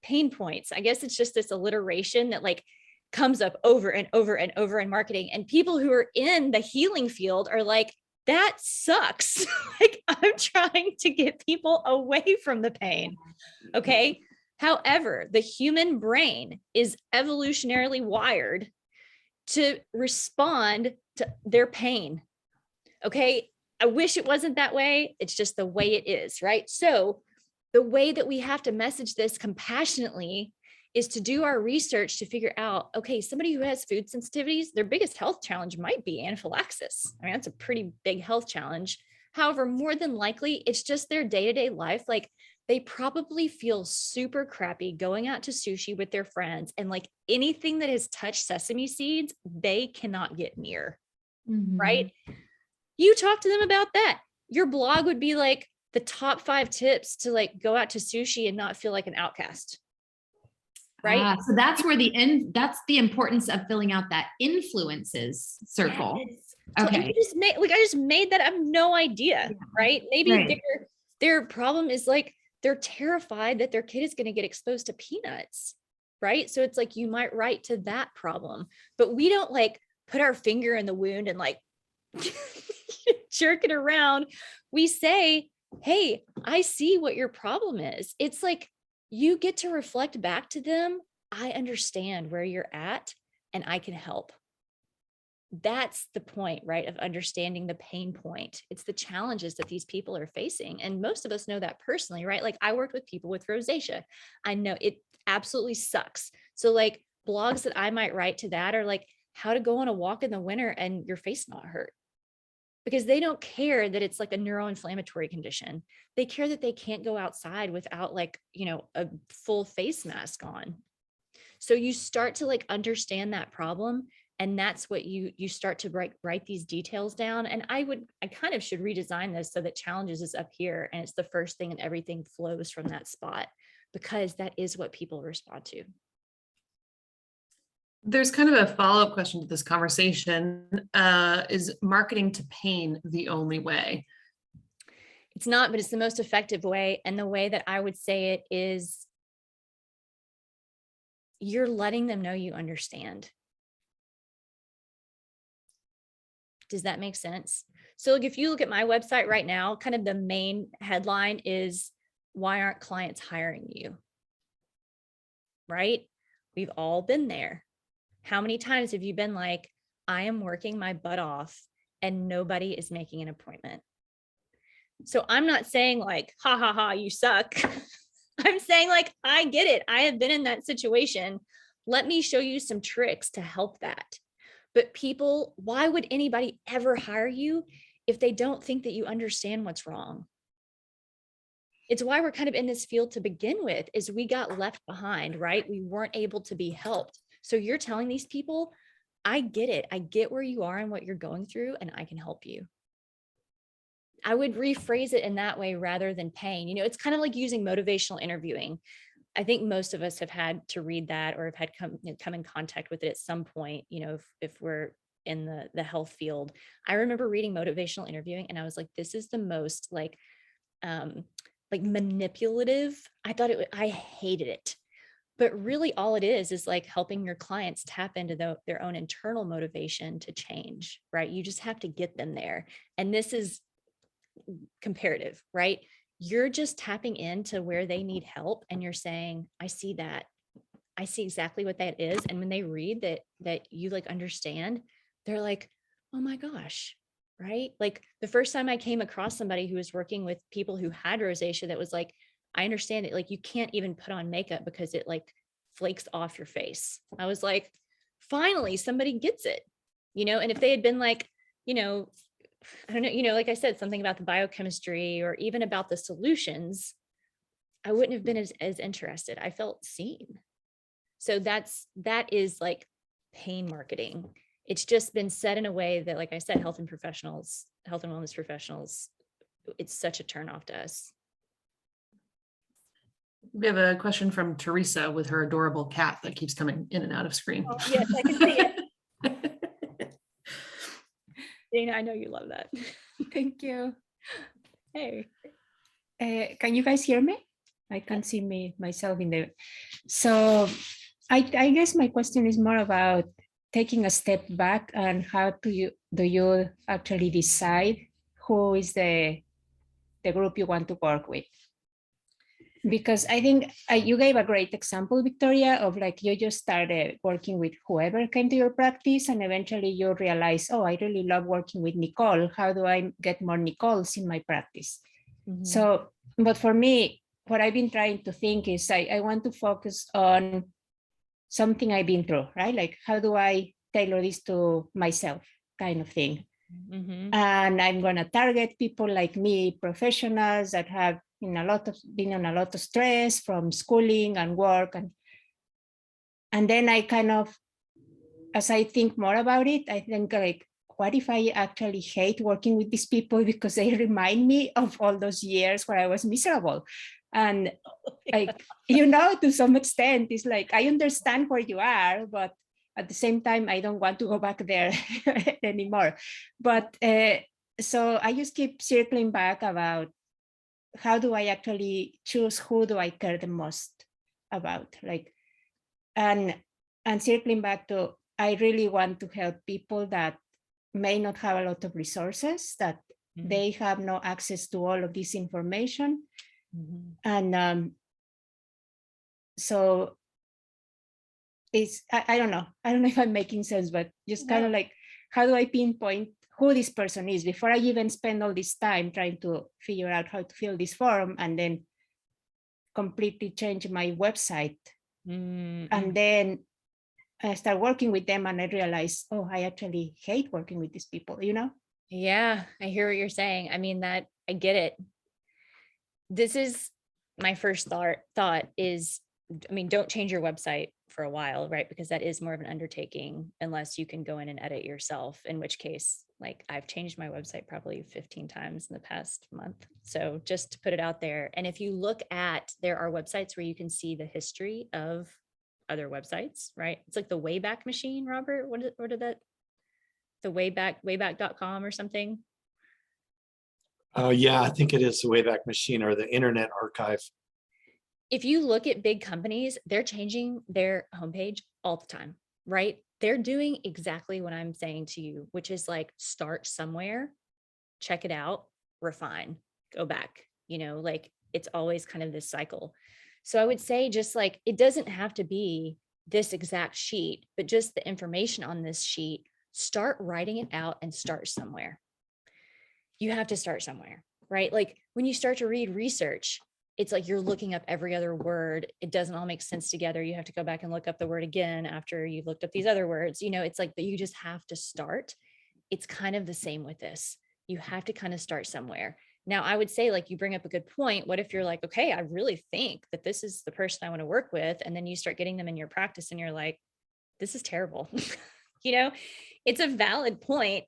pain points. I guess it's just this alliteration that like comes up over and over and over in marketing. And people who are in the healing field are like, that sucks. Like, I'm trying to get people away from the pain. Okay. However, the human brain is evolutionarily wired to respond to their pain. Okay. I wish it wasn't that way. It's just the way it is, right? So the way that we have to message this compassionately is to do our research to figure out, okay, somebody who has food sensitivities, their biggest health challenge might be anaphylaxis. I mean, that's a pretty big health challenge. However, more than likely, it's just their day-to-day life. Like, they probably feel super crappy going out to sushi with their friends, and like anything that has touched sesame seeds, they cannot get near, right? You talk to them about that. Your blog would be like the top 5 tips to like go out to sushi and not feel like an outcast. right? So that's where that's the importance of filling out that influences circle. Yes. So Okay. I just made that. I have no idea, right? Maybe Right. their problem is like, they're terrified that their kid is going to get exposed to peanuts, right? So it's like, you might write to that problem, but we don't like put our finger in the wound and like jerk it around. We say, hey, I see what your problem is. It's like, you get to reflect back to them. I understand where you're at and I can help. That's the point, right? Of understanding the pain point. It's the challenges that these people are facing. And most of us know that personally, right? Like I worked with people with rosacea. I know it absolutely sucks. So like blogs that I might write to that are like how to go on a walk in the winter and your face not hurt. Because they don't care that it's like a neuroinflammatory condition. They care that they can't go outside without like, a full face mask on. So you start to like understand that problem. And that's what you start to write these details down. And I kind of should redesign this so that challenges is up here and it's the first thing and everything flows from that spot, because that is what people respond to. There's kind of a follow-up question to this conversation. Is marketing to pain the only way? It's not, but it's the most effective way. And the way that I would say it is, you're letting them know you understand. Does that make sense? So like if you look at my website right now, kind of the main headline is, why aren't clients hiring you? Right? We've all been there. How many times have you been like, I am working my butt off and nobody is making an appointment? So I'm not saying like, ha ha ha, you suck. I'm saying like, I get it. I have been in that situation. Let me show you some tricks to help that. But people, why would anybody ever hire you if they don't think that you understand what's wrong? It's why we're kind of in this field to begin with, is we got left behind, right? We weren't able to be helped. So you're telling these people, I get it. I get where you are and what you're going through, and I can help you. I would rephrase it in that way rather than pain. It's kind of like using motivational interviewing. I think most of us have had to read that or have had come in contact with it at some point, if we're in the health field. I remember reading motivational interviewing and I was like, this is the most like manipulative. I hated it. But really all it is like helping your clients tap into their own internal motivation to change, right? You just have to get them there. And this is comparative, right? You're just tapping into where they need help and you're saying, I see that. I see exactly what that is. And when they read that you like understand, they're like, oh my gosh, right? Like the first time I came across somebody who was working with people who had rosacea, that was like, I understand it. Like you can't even put on makeup because it like flakes off your face. I was like, finally, somebody gets it, and if they had been like, I don't know, like I said, something about the biochemistry or even about the solutions, I wouldn't have been as interested. I felt seen. So that is like pain marketing. It's just been said in a way that, like I said, health and wellness professionals, it's such a turnoff to us. We have a question from Teresa with her adorable cat that keeps coming in and out of screen. Oh, yes, I can see it. Dana, I know you love that. Thank you. Hey. Can you guys hear me? I can't see myself in there. So I guess my question is more about taking a step back and how do you actually decide who is the group you want to work with? Because I think you gave a great example, Victoria, of like you just started working with whoever came to your practice and eventually you realize, oh, I really love working with Nicole. How do I get more Nicoles in my practice? Mm-hmm. So, but for me, what I've been trying to think is I want to focus on something I've been through, right? Like how do I tailor this to myself kind of thing? Mm-hmm. And I'm going to target people like me, professionals that have been in a lot of stress from schooling and work. And then I kind of, as I think more about it, I think like, what if I actually hate working with these people because they remind me of all those years where I was miserable? And like, you know, to some extent, it's like, I understand where you are, but at the same time, I don't want to go back there anymore. But so I just keep circling back about how do I actually choose who do I care the most about? Like, and circling back to, I really want to help people that may not have a lot of resources, that they have no access to all of this information. And so it's, I don't know if I'm making sense, but just kind of like, how do I pinpoint who this person is before I even spend all this time trying to figure out how to fill this form and then completely change my website. And then I start working with them and I realize, oh, I actually hate working with these people, you know? Yeah, I hear what you're saying. I mean, that I get it. This is my first thought is, I mean, don't change your website for a while, right? Because that is more of an undertaking unless you can go in and edit yourself, in which case, like, I've changed my website probably 15 times in the past month. So just to put it out there. And if you look at, there are websites where you can see the history of other websites, right? It's like the Wayback Machine, Robert. What did that? The wayback.com or something. Yeah, I think it is the Wayback Machine or the Internet Archive. If you look at big companies, they're changing their homepage all the time, right? They're doing exactly what I'm saying to you, which is like, start somewhere, check it out, refine, go back, you know, like it's always kind of this cycle. So I would say, just like, it doesn't have to be this exact sheet, but just the information on this sheet, start writing it out and start somewhere. You have to start somewhere, right? Like when you start to read research, it's like you're looking up every other word. It doesn't all make sense together. You have to go back and look up the word again after you've looked up these other words. You know, it's like that you just have to start. It's kind of the same with this. You have to kind of start somewhere. Now, I would say, like, you bring up a good point. What if you're like, okay, I really think that this is the person I want to work with. And then you start getting them in your practice and you're like, this is terrible. You know, it's a valid point.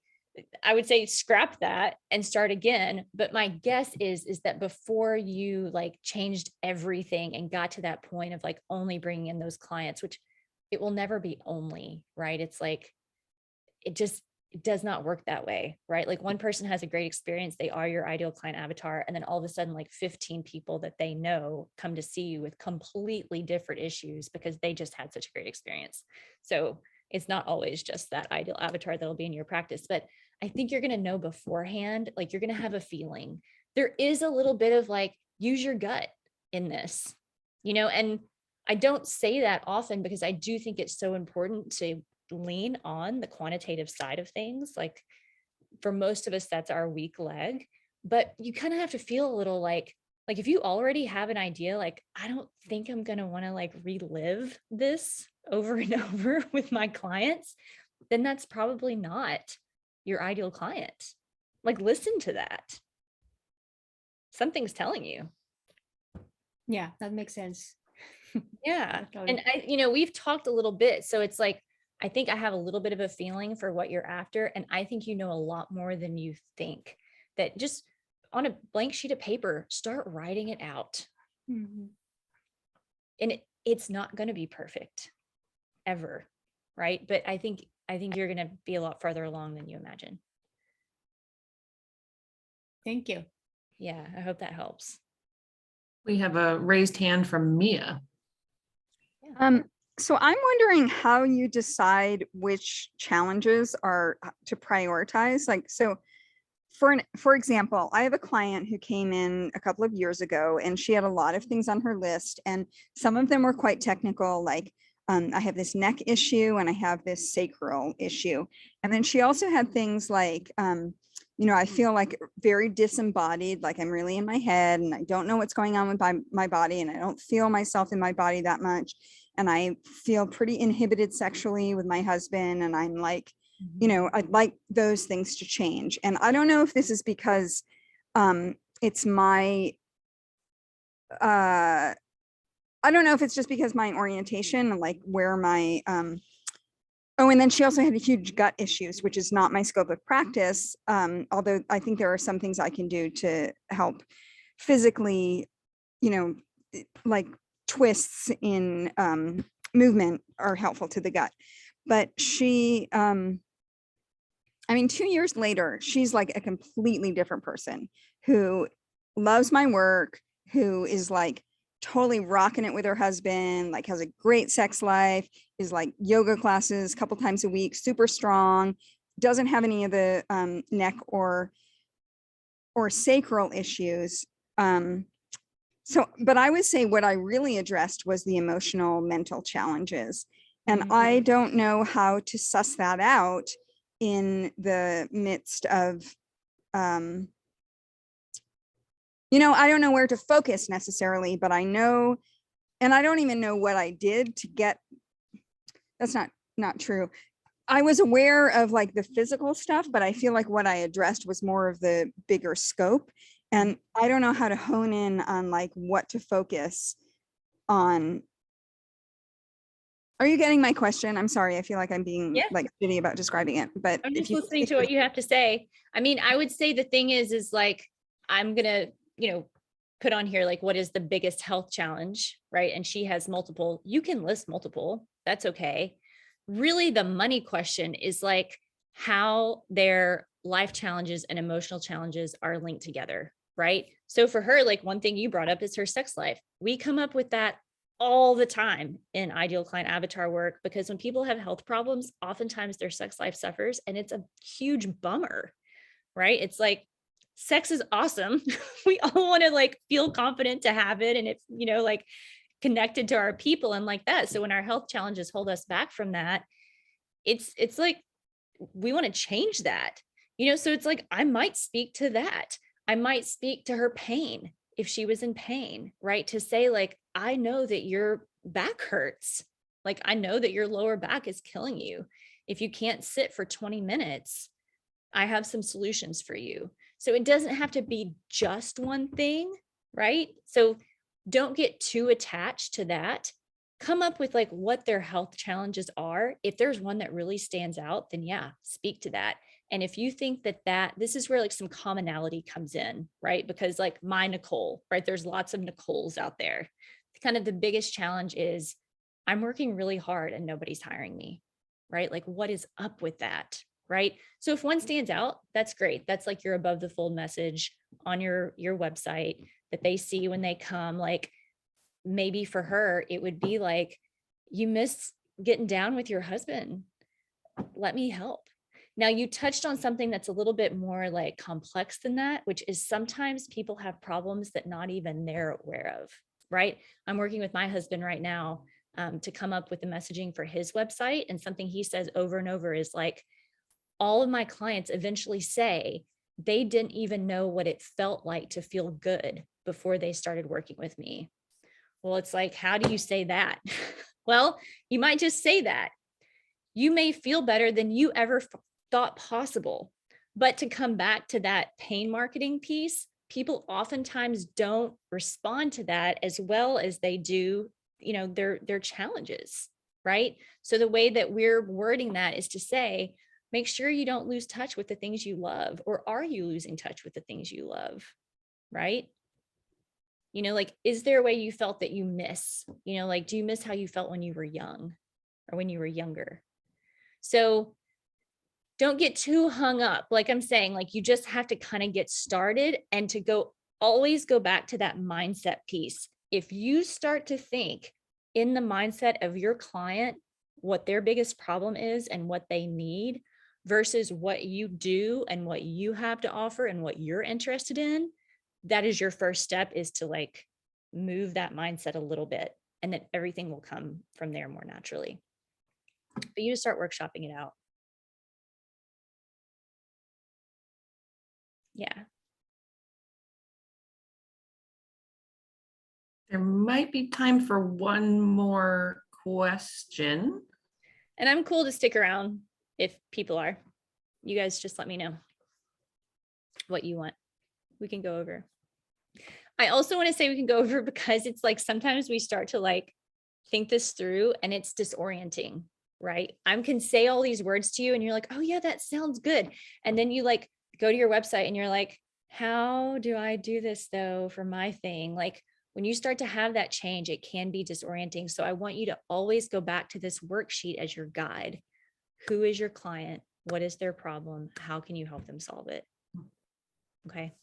I would say scrap that and start again. But my guess is that before you like changed everything and got to that point of like only bringing in those clients, which it will never be only, right? It's like, it does not work that way, right? Like one person has a great experience, they are your ideal client avatar. And then all of a sudden, like 15 people that they know come to see you with completely different issues because they just had such a great experience. So it's not always just that ideal avatar that'll be in your practice, but I think you're going to know beforehand, like you're going to have a feeling. There is a little bit of like, use your gut in this, you know, and I don't say that often because I do think it's so important to lean on the quantitative side of things. Like for most of us, that's our weak leg, but you kind of have to feel a little like if you already have an idea, like, I don't think I'm going to want to like relive this over and over with my clients, then that's probably not your ideal client. Like, listen to that. Something's telling you. Yeah, that makes sense. Yeah. Totally. And we've talked a little bit. So it's like, I think I have a little bit of a feeling for what you're after. And I think you know a lot more than you think. That just on a blank sheet of paper, start writing it out. Mhm. And it's not going to be perfect ever. Right. But I think you're going to be a lot farther along than you imagine. Thank you. Yeah. I hope that helps. We have a raised hand from Mia. So I'm wondering how you decide which challenges are to prioritize. Like, so for example, I have a client who came in a couple of years ago and she had a lot of things on her list and some of them were quite technical, like I have this neck issue and I have this sacral issue. And then she also had things like, I feel like very disembodied, like I'm really in my head and I don't know what's going on with my body and I don't feel myself in my body that much. And I feel pretty inhibited sexually with my husband. And I'm like, I'd like those things to change. And I don't know if this is because it's my, I don't know if it's just because my orientation and like where my, and then she also had huge gut issues, which is not my scope of practice. Although I think there are some things I can do to help physically like twists in movement are helpful to the gut. But she, 2 years later, she's like a completely different person who loves my work, who is like totally rocking it with her husband, like has a great sex life, is like yoga classes a couple times a week, super strong, doesn't have any of the neck or sacral issues. But I would say what I really addressed was the emotional, mental challenges. And I don't know how to suss that out in the midst of, I don't know where to focus necessarily, but I know, and I don't even know what I did to get, that's not true. I was aware of like the physical stuff, but I feel like what I addressed was more of the bigger scope. And I don't know how to hone in on like what to focus on. Are you getting my question? I'm sorry. I feel like I'm being like shitty about describing it, but I'm just listening to what you have to say. I would say the thing is like, I'm going to, put on here, like, what is the biggest health challenge, right? And she has multiple, you can list multiple, that's okay. Really the money question is like how their life challenges and emotional challenges are linked together, right? So for her, like one thing you brought up is her sex life. We come up with that all the time in ideal client avatar work, because when people have health problems, oftentimes their sex life suffers, and it's a huge bummer, right? It's like, sex is awesome. We all want to like feel confident to have it. And it's, like connected to our people and like that. So when our health challenges hold us back from that, it's like, we want to change that, so it's like, I might speak to that. I might speak to her pain if she was in pain, right? To say like, I know that your back hurts. Like, I know that your lower back is killing you. If you can't sit for 20 minutes, I have some solutions for you. So it doesn't have to be just one thing, right? So don't get too attached to that. Come up with like what their health challenges are. If there's one that really stands out, then yeah, speak to that. And if you think that this is where like some commonality comes in, right? Because like my Nicole, right? There's lots of Nicoles out there. Kind of the biggest challenge is I'm working really hard and nobody's hiring me, right? Like, what is up with that? Right? So if one stands out, that's great. That's like your above the fold message on your website that they see when they come. Like maybe for her, it would be like, you miss getting down with your husband. Let me help. Now you touched on something that's a little bit more like complex than that, which is sometimes people have problems that not even they're aware of, right? I'm working with my husband right now to come up with the messaging for his website. And something he says over and over is like, all of my clients eventually say they didn't even know what it felt like to feel good before they started working with me. Well, it's like, how do you say that? Well, you might just say that. You may feel better than you ever thought possible. But to come back to that pain marketing piece, people oftentimes don't respond to that as well as they do, their challenges, right? So the way that we're wording that is to say, make sure you don't lose touch with the things you love. Or are you losing touch with the things you love? Right? Like, is there a way you felt that you miss? Like, do you miss how you felt when you were young or when you were younger? So don't get too hung up. Like I'm saying, like, you just have to kind of get started and to always go back to that mindset piece. If you start to think in the mindset of your client, what their biggest problem is and what they need, versus what you do and what you have to offer and what you're interested in, that is your first step, is to like move that mindset a little bit, and then everything will come from there more naturally. But you just start workshopping it out. Yeah. There might be time for one more question. And I'm cool to stick around if people are. You guys just let me know what you want. We can go over. I also want to say we can go over because it's like sometimes we start to like think this through and it's disorienting, right? I can say all these words to you and you're like, oh yeah, that sounds good. And then you like go to your website and you're like, how do I do this though for my thing? Like, when you start to have that change, it can be disorienting. So I want you to always go back to this worksheet as your guide. Who is your client? What is their problem? How can you help them solve it? Okay.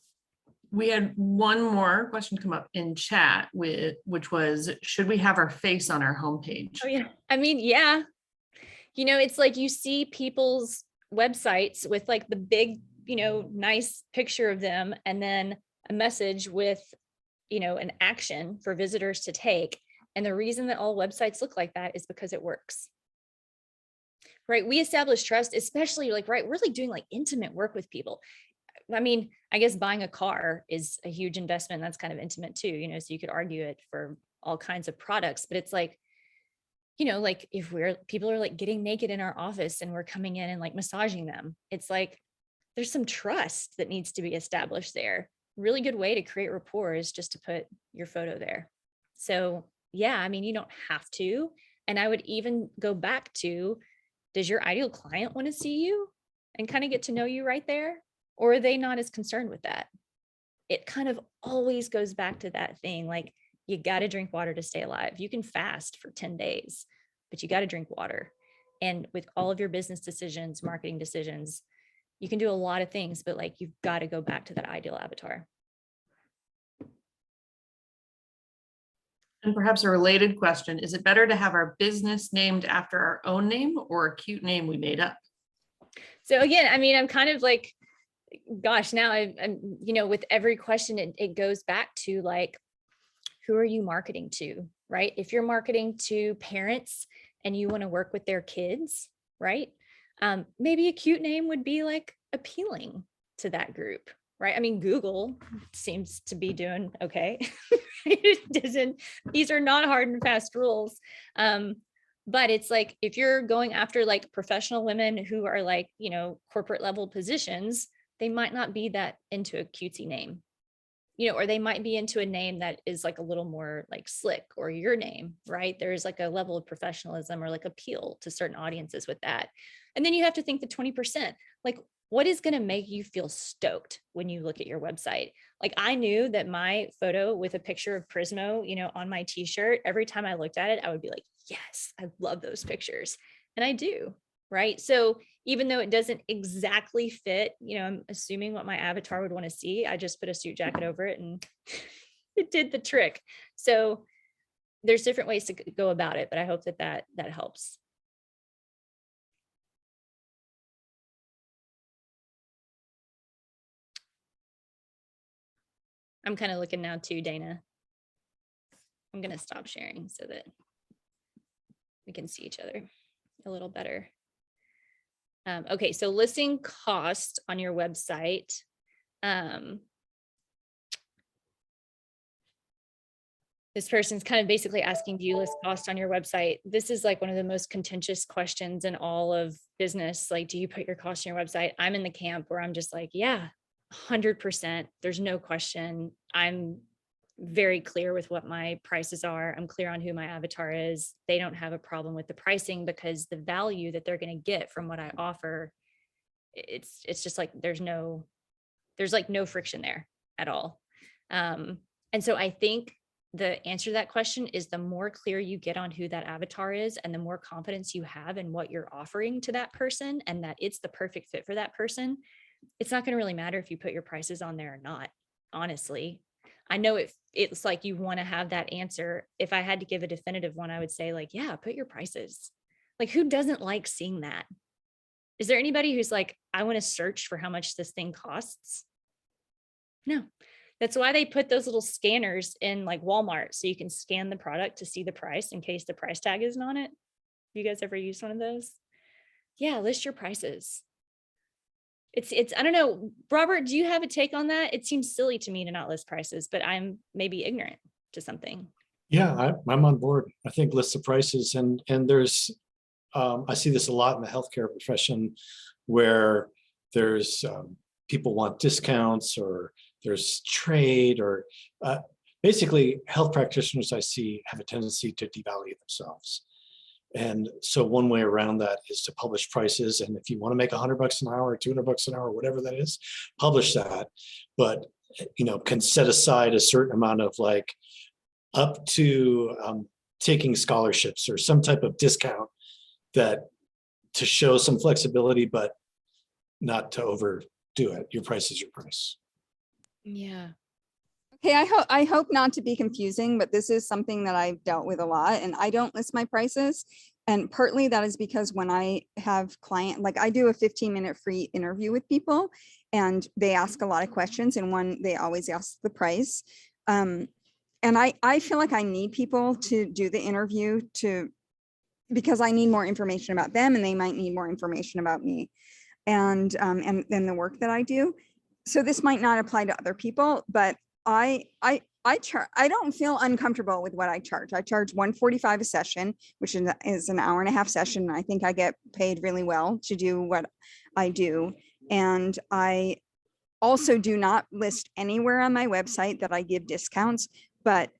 We had one more question come up in chat which was, should we have our face on our homepage? Oh yeah. I mean, yeah. You know, it's like you see people's websites with like the big, you know, nice picture of them and then a message with, you know, an action for visitors to take. And the reason that all websites look like that is because it works. Right? We establish trust, especially like, right, we're like doing like intimate work with people. I mean, I guess buying a car is a huge investment. That's kind of intimate too, you know, so you could argue it for all kinds of products, but it's like, you know, like if people are like getting naked in our office and we're coming in and like massaging them, it's like, there's some trust that needs to be established there. Really good way to create rapport is just to put your photo there. So yeah, I mean, you don't have to. And I would even go back to, does your ideal client want to see you and kind of get to know you right there? Or are they not as concerned with that? It kind of always goes back to that thing. Like you got to drink water to stay alive. You can fast for 10 days, but you got to drink water. And with all of your business decisions, marketing decisions, you can do a lot of things, but like you've got to go back to that ideal avatar. And perhaps a related question, is it better to have our business named after our own name or a cute name we made up? So again, I mean, I'm kind of like, gosh, now I'm, you know, with every question, it goes back to like, who are you marketing to, right? If you're marketing to parents and you want to work with their kids, right? Maybe a cute name would be like appealing to that group, right? I mean, Google seems to be doing okay. These are not hard and fast rules. But it's like, if you're going after like professional women who are like, you know, corporate level positions, they might not be that into a cutesy name, you know, or they might be into a name that is like a little more like slick, or your name, right? There's like a level of professionalism or like appeal to certain audiences with that. And then you have to think the 20%, like what is going to make you feel stoked when you look at your website? Like I knew that my photo with a picture of Prismo, you know, on my t-shirt, every time I looked at it, I would be like, yes, I love those pictures. And I do, right? So even though it doesn't exactly fit, you know, I'm assuming what my avatar would want to see, I just put a suit jacket over it and it did the trick. So there's different ways to go about it, but I hope that helps. I'm kind of looking now too, Dana. I'm going to stop sharing so that we can see each other a little better. Okay, so listing cost on your website. This person's kind of basically asking, do you list cost on your website? This is like one of the most contentious questions in all of business. Like, do you put your cost on your website? I'm in the camp where I'm just like, yeah, 100%. There's no question. I'm very clear with what my prices are. I'm clear on who my avatar is. They don't have a problem with the pricing because the value that they're going to get from what I offer, it's just like, there's like no friction there at all. And so I think the answer to that question is the more clear you get on who that avatar is and the more confidence you have in what you're offering to that person and that it's the perfect fit for that person, it's not going to really matter if you put your prices on there or not, honestly. I know it's like you want to have that answer. If I had to give a definitive one, I would say like, yeah, put your prices. Like who doesn't like seeing that? Is there anybody who's like, I want to search for how much this thing costs? No. That's why they put those little scanners in like Walmart so you can scan the product to see the price in case the price tag isn't on it. You guys ever used one of those? Yeah, list your prices. It's I don't know, Robert, do you have a take on that? It seems silly to me to not list prices, but I'm maybe ignorant to something. Yeah, I'm on board. I think list the prices, and there's I see this a lot in the healthcare profession where there's people want discounts or there's trade or basically health practitioners I see have a tendency to devalue themselves. And so one way around that is to publish prices. And if you want to make $100 an hour or $200 an hour, whatever that is, publish that. But, you know, can set aside a certain amount of like up to taking scholarships or some type of discount that to show some flexibility, but not to overdo it. Your price is your price. Yeah. Okay, I hope not to be confusing, but this is something that I've dealt with a lot, and I don't list my prices. And partly that is because when I have like I do a 15-minute free interview with people, and they ask a lot of questions, and they always ask the price. And I feel like I need people to do the interview because I need more information about them, and they might need more information about me and the work that I do. So this might not apply to other people, but I don't feel uncomfortable with what I charge. I charge $145 a session, which is an hour and a half session. And I think I get paid really well to do what I do. And I also do not list anywhere on my website that I give discounts, but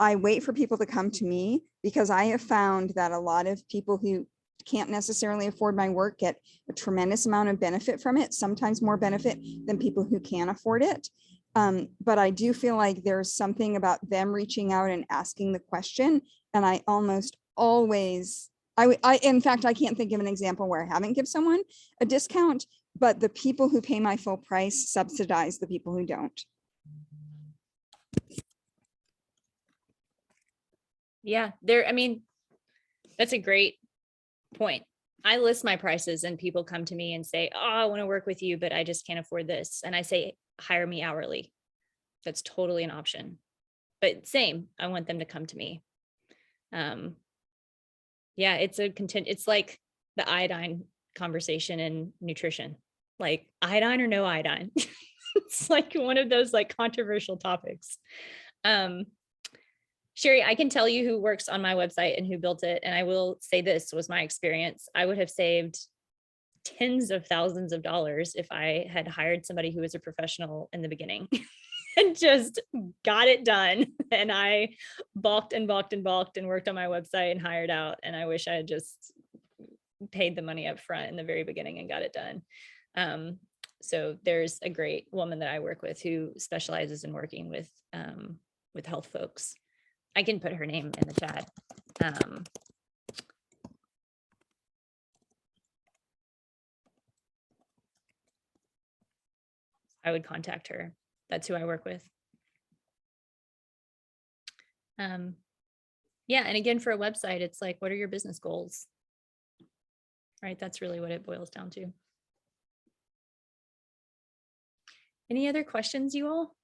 I wait for people to come to me because I have found that a lot of people who can't necessarily afford my work get a tremendous amount of benefit from it, sometimes more benefit than people who can afford it. But I do feel like there's something about them reaching out and asking the question. And I almost always, in fact, I can't think of an example where I haven't given someone a discount, but the people who pay my full price subsidize the people who don't. Yeah, I mean, that's a great point. I list my prices and people come to me and say, oh, I want to work with you, but I just can't afford this. And I say, hire me hourly. That's totally an option. But same, I want them to come to me. Yeah, it's like the iodine conversation in nutrition. Like iodine or no iodine. It's like one of those like controversial topics. Sherry, I can tell you who works on my website and who built it. And I will say this was my experience. I would have saved tens of thousands of dollars if I had hired somebody who was a professional in the beginning and just got it done. And I balked and balked and balked and worked on my website and hired out. And I wish I had just paid the money up front in the very beginning and got it done. So there's a great woman that I work with who specializes in working with health folks. I can put her name in the chat. I would contact her. That's who I work with. Yeah, and again, for a website, it's like, what are your business goals? Right, that's really what it boils down to. Any other questions, you all?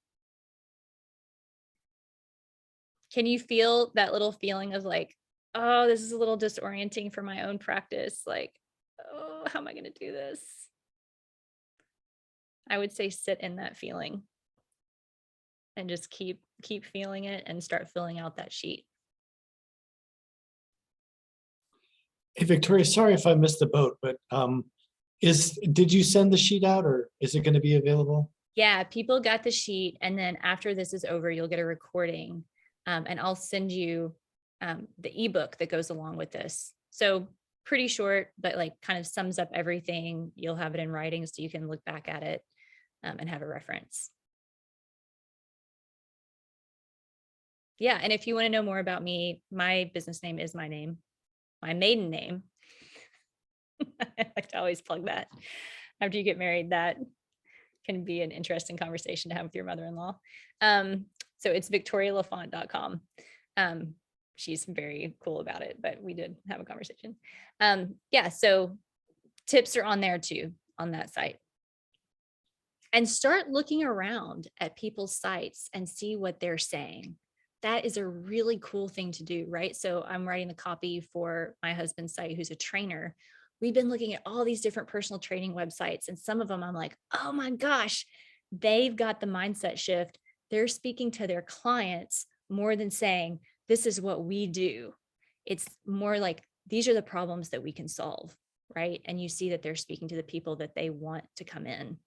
Can you feel that little feeling of like, oh, this is a little disorienting for my own practice? Like, oh, how am I going to do this? I would say sit in that feeling and just keep feeling it and start filling out that sheet. Hey, Victoria, sorry if I missed the boat, but did you send the sheet out or is it going to be available? Yeah, people got the sheet. And then after this is over, you'll get a recording. And I'll send you the ebook that goes along with this. So pretty short, but like kind of sums up everything. You'll have it in writing so you can look back at it and have a reference. Yeah, and if you want to know more about me, my business name is my name, my maiden name. I like to always plug that. After you get married, that can be an interesting conversation to have with your mother-in-law. So it's victorialafont.com. She's very cool about it, but we did have a conversation. Yeah, so tips are on there too, on that site. And start looking around at people's sites and see what they're saying. That is a really cool thing to do, right? So I'm writing the copy for my husband's site, who's a trainer. We've been looking at all these different personal training websites, and some of them I'm like, oh my gosh, they've got the mindset shift. They're speaking to their clients more than saying, this is what we do. It's more like, these are the problems that we can solve, right? And you see that they're speaking to the people that they want to come in.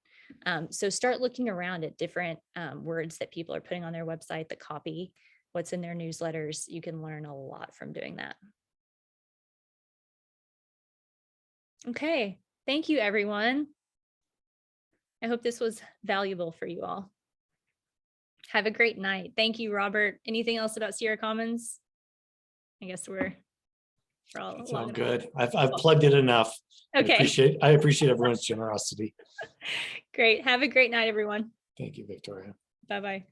So start looking around at different words that people are putting on their website, the copy, what's in their newsletters. You can learn a lot from doing that. Okay, thank you, everyone. I hope this was valuable for you all. Have a great night. Thank you, Robert. Anything else about Sierra Commons? I guess we're all It's all long enough. good. I've plugged it enough. Okay. I appreciate everyone's generosity. Great. Have a great night, everyone. Thank you, Victoria. Bye-bye.